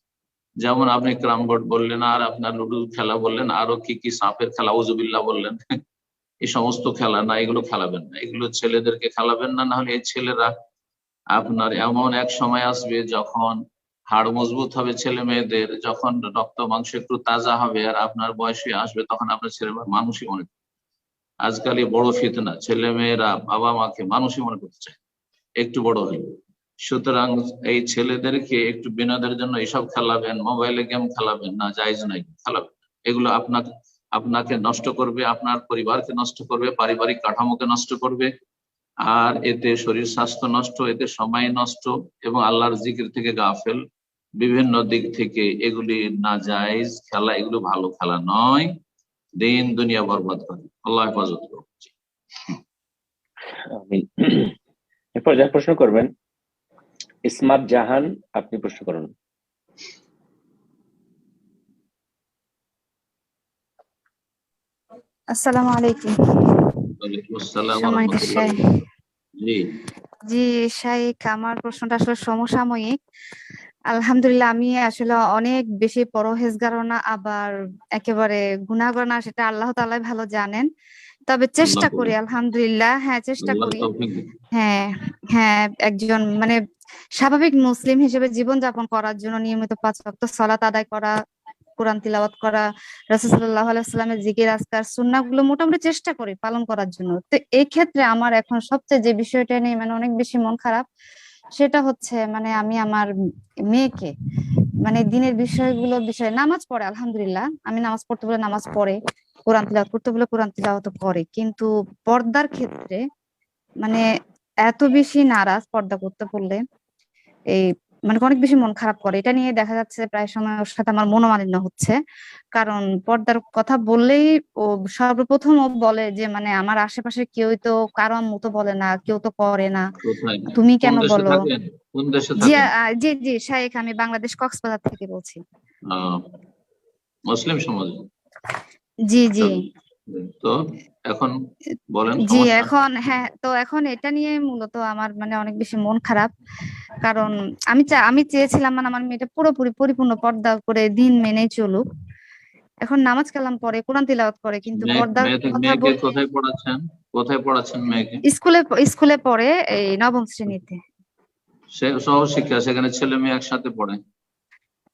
যেমন আপনি ক্যারাম বোর্ড বললেন, আর আপনার লুডু খেলা বললেন, আরো কি কি সাপের খেলা উজুবিল্লাহ বললেন, এই সমস্ত খেলা না, এগুলো খেলাবেন না, এগুলো ছেলেদেরকে খেলাবেন না। নাহলে এই ছেলেরা আপনার এমন এক সময় আসবে যখন হাড় মজবুত হবে ছেলে মেয়েদের, যখন রক্ত মাংস একটু তাজা হবে আর আপনার বয়সে আসবে, তখন আপনার ছেলে মানুষই মনে করবে। আজকাল এই বড় ফিতনা, ছেলে মেয়েরা বাবা মাকে মানুষই মনে করতে চায় একটু বড় হয়ে। সুতরাং এই ছেলেদেরকে একটু বিনোদনের জন্য এইসব খেলাবেন, মোবাইলে গেম খেলাবেন না, জায়েজ নাই, খেলাবেন। এগুলো আপনাকে নষ্ট করবে, আপনার পরিবারকে নষ্ট করবে, পারিবারিক কাঠামোকে নষ্ট করবে, আর এতে শরীর স্বাস্থ্য নষ্ট, এতে সময় নষ্ট, এবং আল্লাহর জিকির থেকে গাফেল, বিভিন্ন দিক থেকে এগুলি নাজায়েজ খেলা, এগুলো ভালো খেলা নয়, দিন দুনিয়া বরবাদ করে। আল্লাহ হেফাজত করুন। এরপর যা প্রশ্ন করবেন ইসমাত জাহান, আপনি প্রশ্ন করুন। আসসালামু আলাইকুম। সম্মানিত শাইখ। জি শাইখ, আমার প্রশ্নটা আসলে সমসাময়িক। আলহামদুলিল্লাহ, আমি আসলে অনেক বেশি পরহেজগারও না, আবার একেবারে গুনাহগার না, সেটা আল্লাহ তাআলাই ভালো জানেন। তবে চেষ্টা করি, আলহামদুলিল্লাহ, হ্যাঁ চেষ্টা করি। হ্যাঁ হ্যাঁ, একজন মানে স্বাভাবিক মুসলিম হিসেবে জীবন যাপন করার জন্য নিয়মিত 5 ওয়াক্ত সালাত আদায় করা, কোরআন তিলাওয়াত করা, রাসূল সাল্লাল্লাহু আলাইহি ওয়াসাল্লামের জিকির আজকার সুন্নাহগুলো মোটামুটি চেষ্টা করি পালন করার জন্য। তো এই ক্ষেত্রে আমার এখন সবচেয়ে যে বিষয়টা নিয়ে মানে অনেক বেশি মন খারাপ, সেটা হচ্ছে মানে আমি আমার মেয়েকে মানে দিনের বিষয়ে নামাজ পড়ে, আলহামদুলিল্লাহ, আমি নামাজ পড়তে বলে নামাজ পড়ে, কোরআন তিলাওয়াত করতে বলে কোরআন তিলাওয়াত করে, কিন্তু পর্দার ক্ষেত্রে মানে এত বেশি নারাজ পর্দা করতে বললে, এই মানে অনেক বেশি মন খারাপ করে। এটা নিয়ে দেখা যাচ্ছে প্রায় সময় ওর সাথে আমার মনোমালিন্য হচ্ছে। কারণ পর্দার কথা বললেই ও সর্বপ্রথম ও বলে যে মানে আমার আশেপাশে কেউই তো কারো মতো বলে না, কেউ তো করে না, তুমি কেন বলো। জি জি জি শাইখ, আমি বাংলাদেশ কক্সবাজার থেকে বলছি। মুসলিম সমাজ। জি জি। তো এখন বলেন। জি এখন হ্যাঁ, তো এখন এটা নিয়ে মূলত আমার মানে অনেক বেশি মন খারাপ। কারণ আমি চেয়েছিলাম মানে আমার মেয়েটা পুরোপুরি পরিপূর্ণ পর্দা করে দিন মেনে চলুক। এখন নামাজ কালাম পড়ে, কোরআন তিলাওয়াত করে, কিন্তু পর্দার কথা বলতে। কোথায় পড়াচ্ছেন মেয়েকে? স্কুলে পড়ে, এই 9ম শ্রেণীতে। সহশিক্ষা, সেখানে ছেলে মেয়ে একসাথে পড়ে?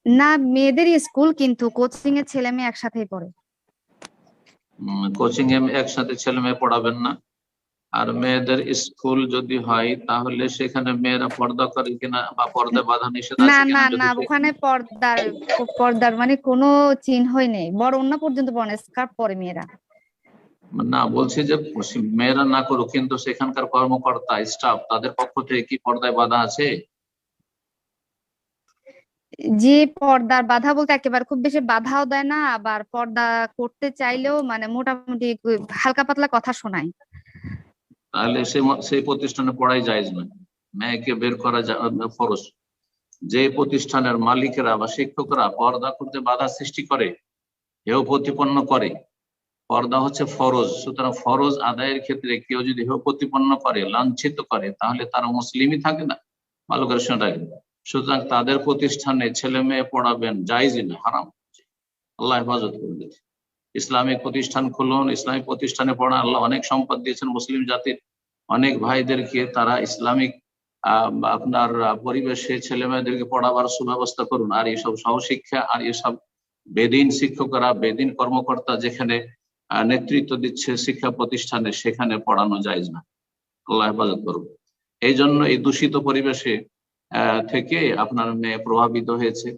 না, মেয়েদেরই স্কুল, কিন্তু কোচিং এ ছেলে মেয়ে একসাথেই পড়ে। কোচিং এ একসাথে ছেলে মেয়ে পড়াবেন না। আর মেয়েদের স্কুল যদি হয় তাহলে সেখানে মেয়েরা পর্দা করে কিনা বা পর্দা বাধা নিষেধ আছে কিনা? না না, ওখানে পর্দার মানে কোনো চিহ্নই নেই, বড় ওন্না পর্যন্ত পরে, স্কার্ট পরে মেয়েরা। না, বলছি যে মেয়েরা না করুক, কিন্তু সেখানকার কর্মকর্তা স্টাফ তাদের পক্ষ থেকে কি পর্দায় বাধা আছে? যে পর্দার বাধা বলতে একেবারে খুব বেশি বাধাও দেয় না, আবার পর্দা করতে চাইলেও মানে মোটামুটি হালকা পাতলা কথা শোনায়। তাহলে সেই প্রতিষ্ঠানে পড়াই জায়েজ নয়, মেয়েকে বের করা ফরজ। যে প্রতিষ্ঠানের মালিকেরা বা শিক্ষকরা পর্দা করতে বাধা সৃষ্টি করে, হেয় প্রতিপন্ন করে, পর্দা হচ্ছে ফরজ, সুতরাং ফরজ আদায়ের ক্ষেত্রে কেউ যদি হেয় প্রতিপন্ন করে, লাঞ্ছিত করে, তাহলে তারা মুসলিমই থাকে না। ভালো করে শুনে রাখবেন। সুতরাং তাদের প্রতিষ্ঠানে ছেলে মেয়ে পড়াবেন জায়েজই না, হারাম। আল্লাহ হেফাজত করে দিয়েছে। ইসলামিক প্রতিষ্ঠান খুলুন, ইসলামিক প্রতিষ্ঠানে পড়া। আল্লাহ অনেক সম্পদ দিয়েছেন মুসলিম জাতির অনেক ভাইদেরকে, তারা ইসলামিক আপনার পরিবেশে ছেলে মেয়েদেরকে পড়াবার সুব্যবস্থা করুন। আর এইসব সহশিক্ষা আর এসব বেদিন শিক্ষকরা, বেদিন কর্মকর্তা যেখানে নেতৃত্ব দিচ্ছে শিক্ষা প্রতিষ্ঠানে, সেখানে পড়ানো জায়েজ না। আল্লাহ হেফাজত করুন। এই জন্য এই দূষিত পরিবেশে থেকে আপনার মেয়ে প্রভাবিত হয়েছে,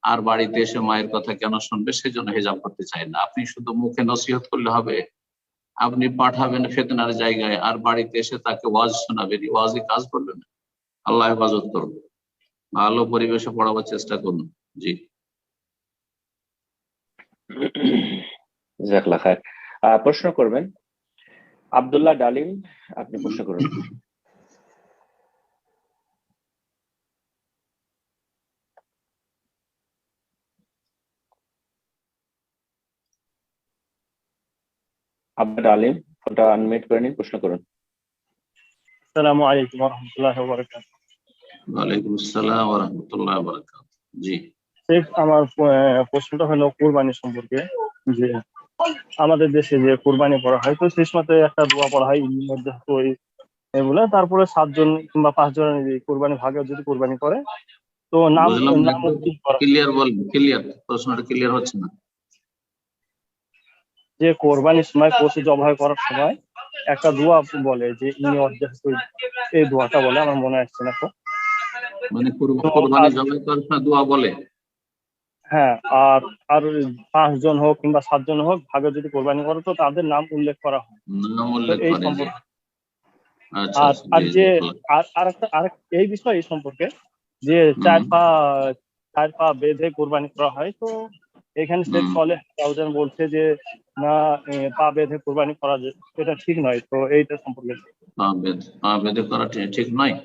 আর বাড়িতে এসে মায়ের কথা কেন শুনবে, সেজন্য হিজাব করতে চায় না। আপনি শুধু মুখে নসিহত করলে হবে? আপনি পাঠাবেন ফিতনার জায়গায়, আর বাড়িতে এসে তাকে ওয়াজ শোনাবেন, ওয়াজে কাজ করবে না। আল্লাহ হেফাজত করুন। ভালো পরিবেশে পড়াবার চেষ্টা করুন। জি, জাযাকাল্লাহ খায়ের। প্রশ্ন করবেন আব্দুল্লাহ ডালিম, আপনি প্রশ্ন করুন। আব্দুল্লাহ ডালিম, ফোনটা আনমিউট করে নিন, প্রশ্ন করুন। আসসালামু আলাইকুম ওয়া রাহমাতুল্লাহি ওয়া বারাকাতুহু। ওয়ালাইকুম আসসালাম ওয়া রাহমাতুল্লাহি ওয়া বারাকাতুহু। জি, শেখ, আমার প্রশ্নটা হলো কুরবানি সম্পর্কে। যে আমাদের দেশে যে কুরবানি করা হয়, তো শেষ মাসে একটা দোয়া পড়া হয় ঈদের মধ্যে, তো এগুলা তারপরে 7 জন কিংবা 5 জনের যে কুরবানি ভাগে যদি কুরবানি করে, তো নাম বুঝলাম না, নাম উল্লেখ করা ক্লিয়ার বলবেন, ক্লিয়ার, প্রশ্নটা ক্লিয়ার হচ্ছে না। যে কোরবানির সময় পশু জবাই করার সময় একটা দোয়া বলে যে ইনি অধ্যক্ষ, এই দোয়াটা বলে, আমার মনে আসছে না তো। মানে তো কুরবানি জবাই করার সময় দোয়া বলে? হ্যাঁ, আর আর 5 জন হোক কিংবা 7 জন হোক ভাগে যদি কোরবানি করে, তো তাদের নাম উল্লেখ করা হয়। নাম তো উল্লেখ এই করে, জি। সম্পর্কে আচ্ছা আর আচ্ছা, আর জি যে জি, বলুন। আরেকটা এই বিষয় এই সম্পর্কে যে চার পা বেঁধে কোরবানি করা হয়, তো এখানে শেখ সালেহ রাউজান বলছে যে না, পা বেঁধে কোরবানি করা যায়, এটা ঠিক নয়। তো এইটা সম্পর্কে পা বেঁধে করা ঠিক নয়।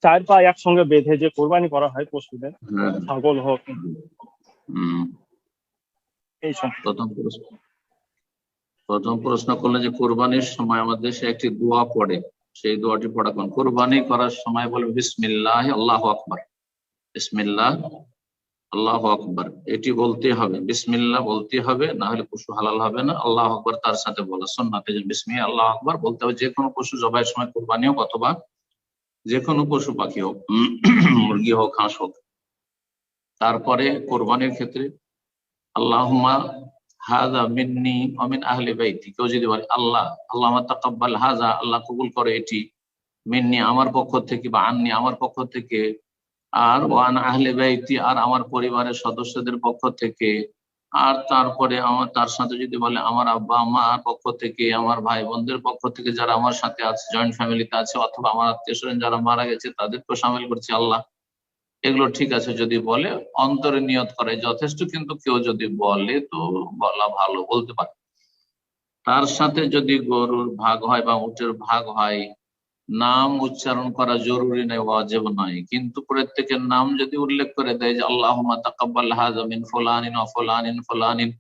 4 পা একসঙ্গে বেঁধে যে কোরবানি করা হয় পশুদের, হ্যাঁ, ছাগল হোক, এই প্রথম প্রশ্ন করলেন যে কোরবানির সময় আমাদের দেশে একটি দোয়া পড়ে, সেই দোয়াটি পড়া কোন? কোরবানি করার সময় বলবে বিসমিল্লাহ আল্লাহু আকবার, বিসমিল্লাহ আল্লাহু আকবার, এটি বলতে হবে। বিসমিল্লাহ বলতে হবে, না হলে পশু হালাল হবে না। আল্লাহু আকবার তার সাথে বলা সুন্নাতে, যে বিসমিল্লাহ আল্লাহু আকবার বলতে হবে, যে কোনো পশু জবাইয়ের সময়, কোরবানি হোক অথবা যে কোনো পশু পাখি হোক, মুরগি হোক, হাঁস হোক। তারপরে কোরবানির ক্ষেত্রে আল্লাহুম্মা হাযা মিন্নি ওয়া মিন আহলি বাইতি, কেউ যদি বলে আল্লাহ আল্লাহুম্মা তাকাব্বাল হাযা, আল্লাহ কবুল করে এটি, মিন্নি আমার পক্ষ থেকে, বা আন্নি আমার পক্ষ থেকে, আর ওয়ান আহলে বাইতি আর আমার পরিবারের সদস্যদের পক্ষ থেকে, আর তারপরে তার সাথে যদি বলে আমার আব্বা আম্মার পক্ষ থেকে, আমার ভাই বোনদের পক্ষ থেকে যারা আমার সাথে আছে, জয়েন্ট ফ্যামিলিতে আছে, অথবা আমার আত্মীয় স্বজন যারা মারা গেছে তাদেরকেও সামিল করছি আল্লাহ, এগুলো ঠিক আছে যদি বলে, অন্তরে নিয়ত করে যথেষ্ট। কিন্তু কেউ যদি বলে তো বলা ভালো, বলতে পারে। তার সাথে যদি গরুর ভাগ হয় বা উটের ভাগ হয়, নাম উচ্চারণ করা জরুরি নয়, ওয়াজিব নয়, কিন্তু প্রত্যেকের নাম যদি উল্লেখ করে দেয় যে আল্লাহুম্মা তাকাব্বাল হাযা মিন ফুলানিন ওয়া ফুলানিন ফুলানিন,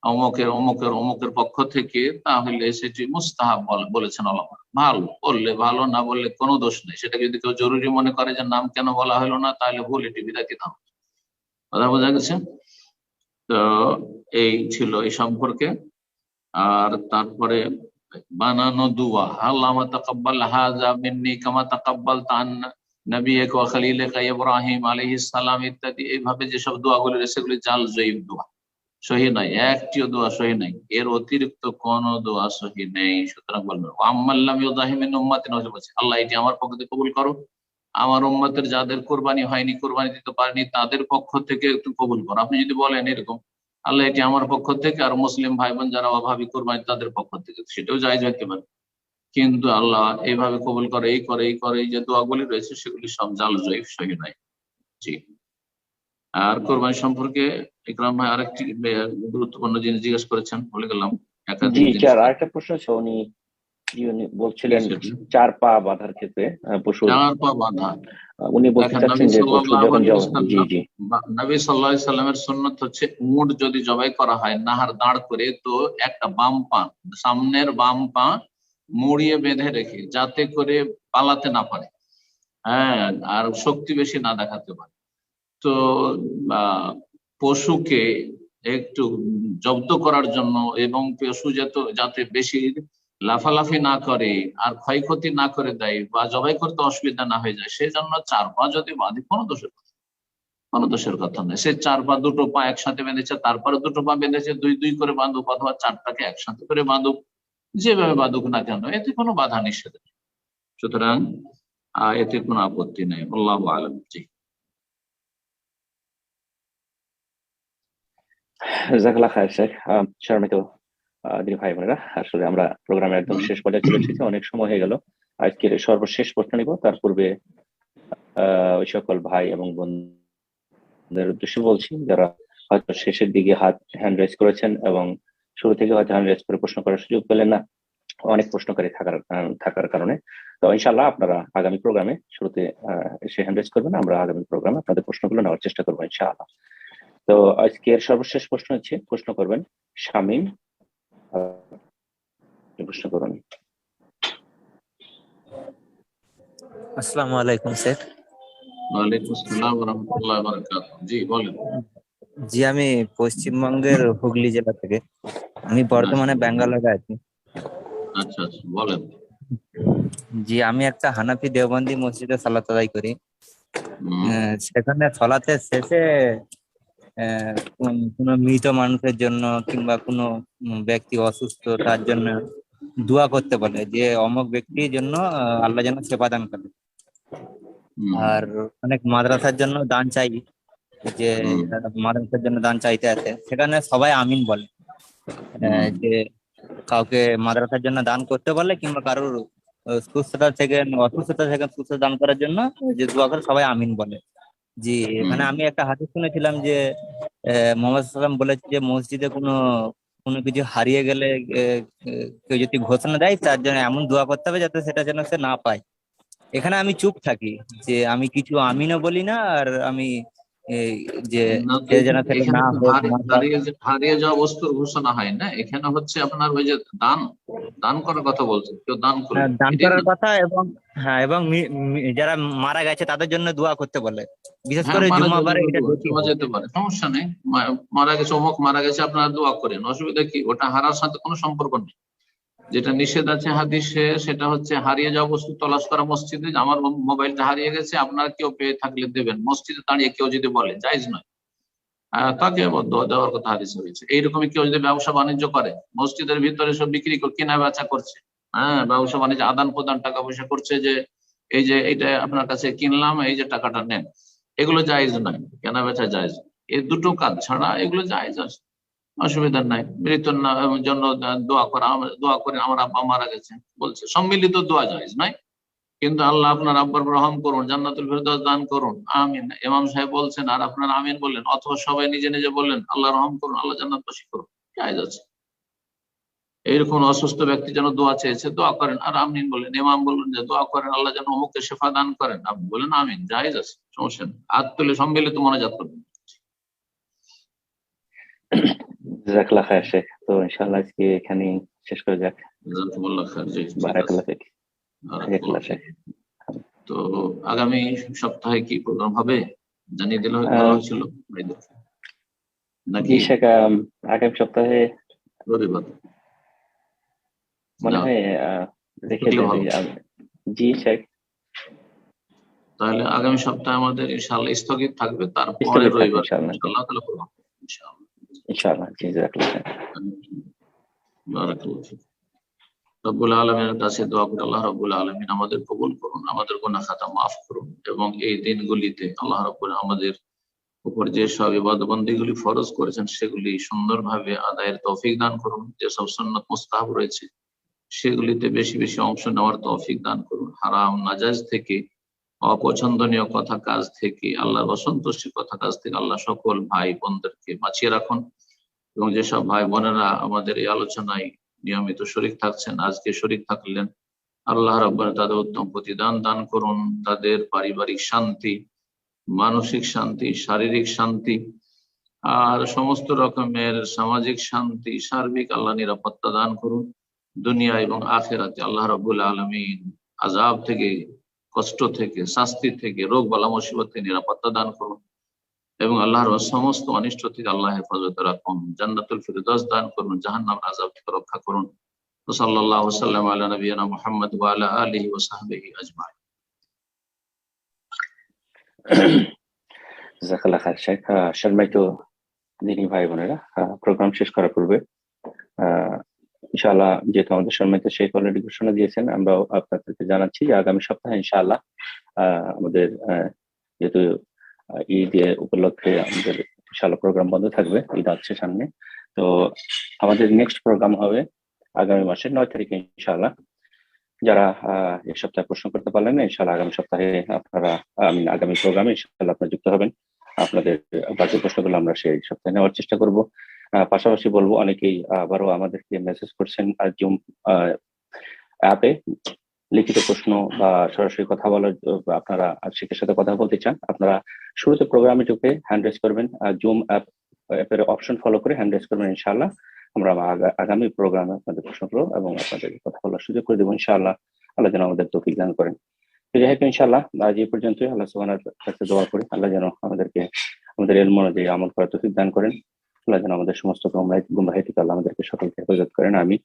অমুকের অমুকের অমুকের পক্ষ থেকে, তাহলে সেটি মুস্তাহাব বলেছেন আল্লামা। ভালো বললে ভালো, না বললে কোনো দোষ নেই। সেটা যদি কেউ জরুরি মনে করে যে নাম কেন বলা হলো না, তাহলে ভুল, এটি বিদায় দিতে হবে। কথা বোঝা গেছে? তো এই ছিল এই সম্পর্কে। আর তারপরে বানানো দুয়া, আল্লাহুম্মা তাকাব্বাল হাযা মিন্নি কামা তাকাব্বালতা আন নবিয়্যিকা ওয়া খলিলিকা ইব্রাহিম আলাইহিস সালাম ইত্যাদি, এইভাবে যেসব দোয়াগুলি রয়েছে সেগুলি জাল জয়ীফ দোয়া, সহি নাই, একটিও দোয়া সহি নাই, এর অতিরিক্ত কোন দোয়া সহি নেই। সুতরাং বলবেন আম্মাল্লাম ইউযাহি মিন উম্মাতিন, আল্লাহ এটি আমার পক্ষ থেকে কবুল করো, আমার উম্মতের যাদের কোরবানি হয়নি, কোরবানি দিতে পারেনি, তাদের পক্ষ থেকে একটু কবুল করো। আপনি যদি বলেন এরকম আল্লাহ এটি আমার পক্ষ থেকে, আর মুসলিম ভাই বোন যারা অভাবী কোরবানি তাদের পক্ষ থেকে, সেটাও জায়েজ হতে পারে। কিন্তু আল্লাহ এইভাবে কবুল করে, এই করে, এই করে, এই যে দোয়াগুলি রয়েছে সেগুলি সব জাল জয়ীফ, সহি নাই। জি। আর কোরবানি সম্পর্কে ইকরাম ভাই আরেকটি গুরুত্বপূর্ণ জিনিস জিজ্ঞেস করেছেন, বলে গেলাম জি স্যার, আরেকটা প্রশ্ন আছে, উনি বলছিলেন 4 পা বাঁধার ক্ষেত্রে পশু 4 পা বাঁধা, উনি বলতে চাচ্ছেন যে পশু যখন জি জি নবী সাল্লাল্লাহু আলাইহি সাল্লামের সুন্নাত হচ্ছে উট যদি জবাই করা হয় নাহার দাঁড় করে, তো একটা বাম পা, সামনের বাম পা মুড়িয়ে বেঁধে রেখে, যাতে করে পালাতে না পারে, হ্যাঁ, আর শক্তি বেশি না দেখাতে পারে। তো পশুকে একটু জব্দ করার জন্য এবং পশু যাতে বেশি লাফালাফি না করে আর ক্ষয়ক্ষতি না করে দেয় বা জবাই করতে অসুবিধা না হয়ে যায়, সেই জন্য 4 পা যদি বাঁধে কোনো দোষের কথা নেই। সে 4 পা, 2টো পা একসাথে বেঁধেছে, তারপরে 2টো পা বেঁধেছে, 2 করে বাঁধুক, অথবা 4টাকে একসাথে করে বাঁধুক, যেভাবে বাঁধুক না কেন, এতে কোনো বাধা নিষেধ নেই। সুতরাং এতে কোনো আপত্তি নেই। আল্লাহু আ'লাম। জি, জাযাকাল্লাহ খায়ের শেখ। সম্মানিত দিনী ভাই বোনেরা, আসলে আমরা প্রোগ্রামের একদম শেষ পর্যায়ে চলে এসেছি, অনেক সময় হয়ে গেল। আজকের সর্বশেষ প্রশ্ন নিব, তার পূর্বে ওই সকল ভাই এবং বোনদের উদ্দেশ্যে বলছি যারা হয়তো শেষের দিকে হ্যান্ড রেজ করেছেন এবং শুরু থেকে হয়তো হ্যান্ড রেজ করে প্রশ্ন করার সুযোগ পেলেন না, অনেক প্রশ্নকারী থাকার কারণে। তো ইনশাআল্লাহ আপনারা আগামী প্রোগ্রামে শুরুতে এসে হ্যান্ড রেজ করবেন, আমরা আগামী প্রোগ্রামে আপনাদের প্রশ্নগুলো নেওয়ার চেষ্টা করবো ইনশাআল্লাহ। তো আজকের সর্বশেষ প্রশ্ন হচ্ছে, প্রশ্ন করবেন শামীম। প্রশ্ন করুন। আসসালামু আলাইকুম স্যার। ওয়ালাইকুম আসসালাম ওয়া রাহমাতুল্লাহি ওয়া বারাকাতুহু। জি বলেন। জি, আমি পশ্চিমবঙ্গের হুগলি জেলা থেকে, আমি বর্তমানে ব্যাঙ্গালোরে আছি। আচ্ছা আচ্ছা, বলেন। জি, আমি একটা হানাফি দেওবন্দি মসজিদে সালাত আদায় করি। সেখানে সালাতের শেষে কোনো মৃত মানুষের জন্য কিংবা কোনো ব্যক্তি অসুস্থ তার জন্য দোয়া করতে বলে যে অমুক ব্যক্তির জন্য আল্লাহ যেন সেবা দান করে। আর অনেক মাদ্রাসার জন্য দান চাই, যে মাদ্রাসার জন্য দান চাইতে আছে, সেখানে সবাই আমিন বলে। যে কাউকে মাদ্রাসার জন্য দান করতে বলে কিংবা কারোর সুস্থতা থেকে সুস্থ দান করার জন্য যে দোয়া করে সবাই আমিন বলে। জি, এখানে আমি একটা হাদিস শুনেছিলাম যে মোহাম্মদ সাল্লাম বলেছে যে মসজিদে কোনো কিছু হারিয়ে গেলে কেউ যদি ঘোষণা দেয় তার জন্য এমন দোয়া করতে হবে যাতে সেটা যেন সে না পায়। এখানে আমি চুপ থাকি, যে আমি কিছু আমিনও বলি না, আর আমি যে যেন সেটা না হোক। হারিয়ে যাওয়া বস্তুর ঘোষণা হয় না, এখানে হচ্ছে আপনার ওই যে দান করার কথা বলছেন, কেউ দান করে দান করার কথা, এবং যারা মারা গেছে তাদের জন্য দোয়া করতে বলে, বিশেষ করে জুম্মাবারে এটা যেতে পারে, সমস্যা নেই। মারা গেছে, অমুক মারা গেছে, আপনারা দোয়া করেন, অসুবিধা কি? ওটা হারার সাথে কোনো সম্পর্ক নেই। যেটা নিষেধ আছে হাদিসে সেটা হচ্ছে হারিয়ে যাওয়া বস্তু তলাশ করা মসজিদে। আমার মোবাইলটা হারিয়ে গেছে, আপনারা কেউ পেয়ে থাকলে দেবেন। মসজিদে দাঁড়িয়ে কেউ যদি বলে, জায়েজ নয়, তাকে দেওয়ার কথা হাদিসে হয়েছে। এইরকমই কেউ যদি ব্যবসা বাণিজ্য করে, মসজিদের ভিতরে সব বিক্রি করে কেনা বেচা করছে, ব্যবসা বাণিজ্য আদান প্রদান টাকা পয়সা করছে, যে এই যে এইটা আপনার কাছে কিনলাম, এই যে টাকাটা নেন, এগুলো জায়েজ নয়, কেনা বেচা জায়েজ। এই দুটো কাজ ছাড়া এগুলো জায়েজ আছে, অসুবিধা নাই। মৃত্যুর জন্য দোয়া করেন, আমার আব্বা মারা গেছে বলছে, সম্মিলিত দোয়া জায়েজ নয়, কিন্তু আল্লাহ আপনার আব্বার রহম করুন, জান্নাতুল ফেরদাউস দান করুন, আমিন ইমাম সাহেব বলছেন আর আপনারা আমিন বললেন, অথবা সবাই নিজে নিজে বললেন আল্লাহ রহম করুন, আল্লাহ জান্নাতবাসী করুন, জায়েজ আছে। এইরকম অসুস্থ ব্যক্তি যেন দোয়া চেয়েছে, দোয়া করেন আর আমিন বলেন। ইমাম বললেন যে দোয়া করেন আল্লাহ যেন অমুককে শেফা দান করেন, আপনি বলেন আমিন, জায়েজ আছে, সমস্যা নেই। হাত তুলে সম্মিলিত মোনাজাত করবেন। জাযাকাল্লাহ খায়ের শেখ। তো ইনশাআল্লাহ আজকে এখানে শেষ করে যাক। জাযাকুমুল্লাহ খায়ের। জি, বারাকাল্লাহ ফিক। জাযাকাল্লাহ শেখ। তো আগামী সপ্তাহে কি প্রোগ্রাম হবে জানিয়ে দিলে ভালো হয়েছিল নাকি? শেখ, আগামী সপ্তাহে রবিবার মনে হয় দেখে জি শেখ। তাহলে আগামী সপ্তাহে আমাদের ইনশাআল্লাহ স্থগিত থাকবে, তারপরে রবিবার ইনশাআল্লাহ তাহলে প্রোগ্রাম ইনশাআল্লাহ। জি, জাযাকাল্লাহ। বারাকাল্লাহ ফিক। রব্বুল আলামিনের কাছে দোয়া করি, আল্লাহ রব্বুল আলামিন আমাদের কবুল করুন, আমাদের গুনাহ খাতা মাফ করুন, এবং এই দিনগুলিতে আল্লাহ রব্বুল আমাদের উপর যে সব ইবাদত বন্দেগীগুলি ফরজ করেছেন সেগুলি সুন্দরভাবে আদায়ের তৌফিক দান করুন। যেসব সুন্নাত মুস্তাহাব রয়েছে সেগুলিতে বেশি বেশি অংশ নেওয়ার তৌফিক দান করুন। হারাম নাজায়েজ থেকে, অপছন্দনীয় কথা কাজ থেকে, আল্লাহর অসন্তুষ্টির কথা কাজ থেকে আল্লাহ সকল ভাই বোনদেরকে বাঁচিয়ে রাখুন। এবং যেসব ভাই বোনেরা আমাদের এই আলোচনায় নিয়মিত শরীক থাকছেন, আজকে শরীক থাকলেন, আল্লাহ রাব্বুল তাদের উত্তম প্রতিদান দান করুন, তাদের পারিবারিক শান্তি, মানসিক শান্তি, শারীরিক শান্তি, আর সমস্ত রকমের সামাজিক শান্তি, সার্বিক আল্লাহ নিরাপত্তা দান করুন। দুনিয়া এবং আখিরাতে আল্লাহ রাব্বুল আলামিন আযাব থেকে, কষ্ট থেকে, শাস্তি থেকে, রোগ বালা মুসিবত থেকে নিরাপত্তা দান করুন, এবং আল্লাহর সমস্ত অনিষ্ট থেকে আল্লাহ হেফাজতে রাখুন। জান্নাতুল ফিরদাউস দান করুন, জাহান্নামের আযাব থেকে রক্ষা করুন। সাল্লাল্লাহু সাল্লাম আলা নবিয়িনা মুহাম্মদ ওয়া আলা আলিহি ওয়া সাহবিহি আজমাইন। জাযাকাল্লাহ খায়ের শেখ। সম্মানিত দিনী ভাই বোনেরা, প্রোগ্রাম শেষ করার পূর্বে ইনশাআল্লাহ, যেহেতু আমাদের সম্মানিত শেখ অলরেডি ঘোষণা দিয়েছেন, আমরাও আপনাদেরকে জানাচ্ছি যে আগামী সপ্তাহে ইনশাআল্লাহ আমাদের যেহেতু ঈদ উপলক্ষে আমাদের ইনশাআল্লাহ প্রোগ্রাম বন্ধ থাকবে, ঈদ আসছে সামনে। তো আমাদের নেক্সট প্রোগ্রাম হবে আগামী মাসের 9 তারিখে ইনশাআল্লাহ। যারা এই সপ্তাহে প্রশ্ন করতে পারলেন না, ইনশাআল্লাহ আগামী সপ্তাহে আপনারা আগামী প্রোগ্রামে ইনশাআল্লাহ আপনারা যুক্ত হবেন। আপনাদের বাকি প্রশ্নগুলো আমরা সেই সপ্তাহে নেওয়ার চেষ্টা করব। পাশাপাশি বলবো, অনেকেই আবারও আমাদেরকে মেসেজ করছেন জুম অ্যাপে লিখিত প্রশ্ন বা সরাসরি কথা বলার, আপনারা শিক্ষকের সাথে কথা বলতে চান, আপনারা শুরুতে প্রোগ্রামে ঢুকে হ্যান্ড রেজ করবেন, জুম অ্যাপের অপশন ফলো করে হ্যান্ড রেজ করবেন। ইনশাআল্লাহ আমরা আগামী প্রোগ্রামে আপনাদের প্রশ্নগুলো এবং আপনাদের কথা বলার সুযোগ করে দেবো ইনশাআল্লাহ। আল্লাহ যেন আমাদের তৌফিক দান করেন। তো যাই হোক ইনশাআল্লাহ আজ এই পর্যন্তই। আল্লাহ সুবহানাহু ওয়া তাআলার কাছে দোয়া করি আল্লাহ যেন আমাদেরকে আমাদের ইলম অনুযায়ী আমল করার তৌফিক দান করেন। আল্লাহ যেন আমাদের সমস্ত গুমরাহি থেকে আল্লাহ আমাদেরকে সকলকে হেফাজত করেন। আমি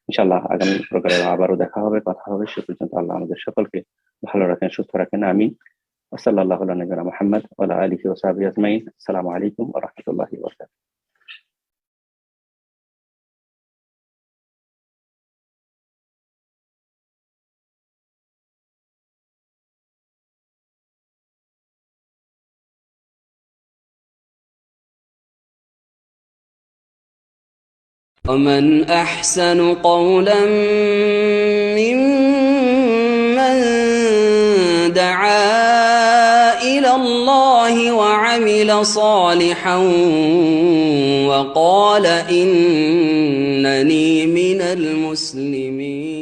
ইনশাআল্লাহ আগামী প্রোগ্রামে আবারও দেখা হবে, কথা হবে। সে পর্যন্ত আল্লাহ আমাদের সকলকে ভালো রাখেন, সুস্থ রাখেন। আমি সাল্লাল্লাহু আলা নবিয়িনা মুহাম্মদ ওয়া আলা আলিহি ওয়া সাহবিহি আজমাইন। আসসালামু আলাইকুম ওয়া রাহমাতুল্লাহি ওয়া বারাকাতুহু। ومن أحسن قولا ممن دعا إلى الله وعمل صالحا وقال إنني من المسلمين.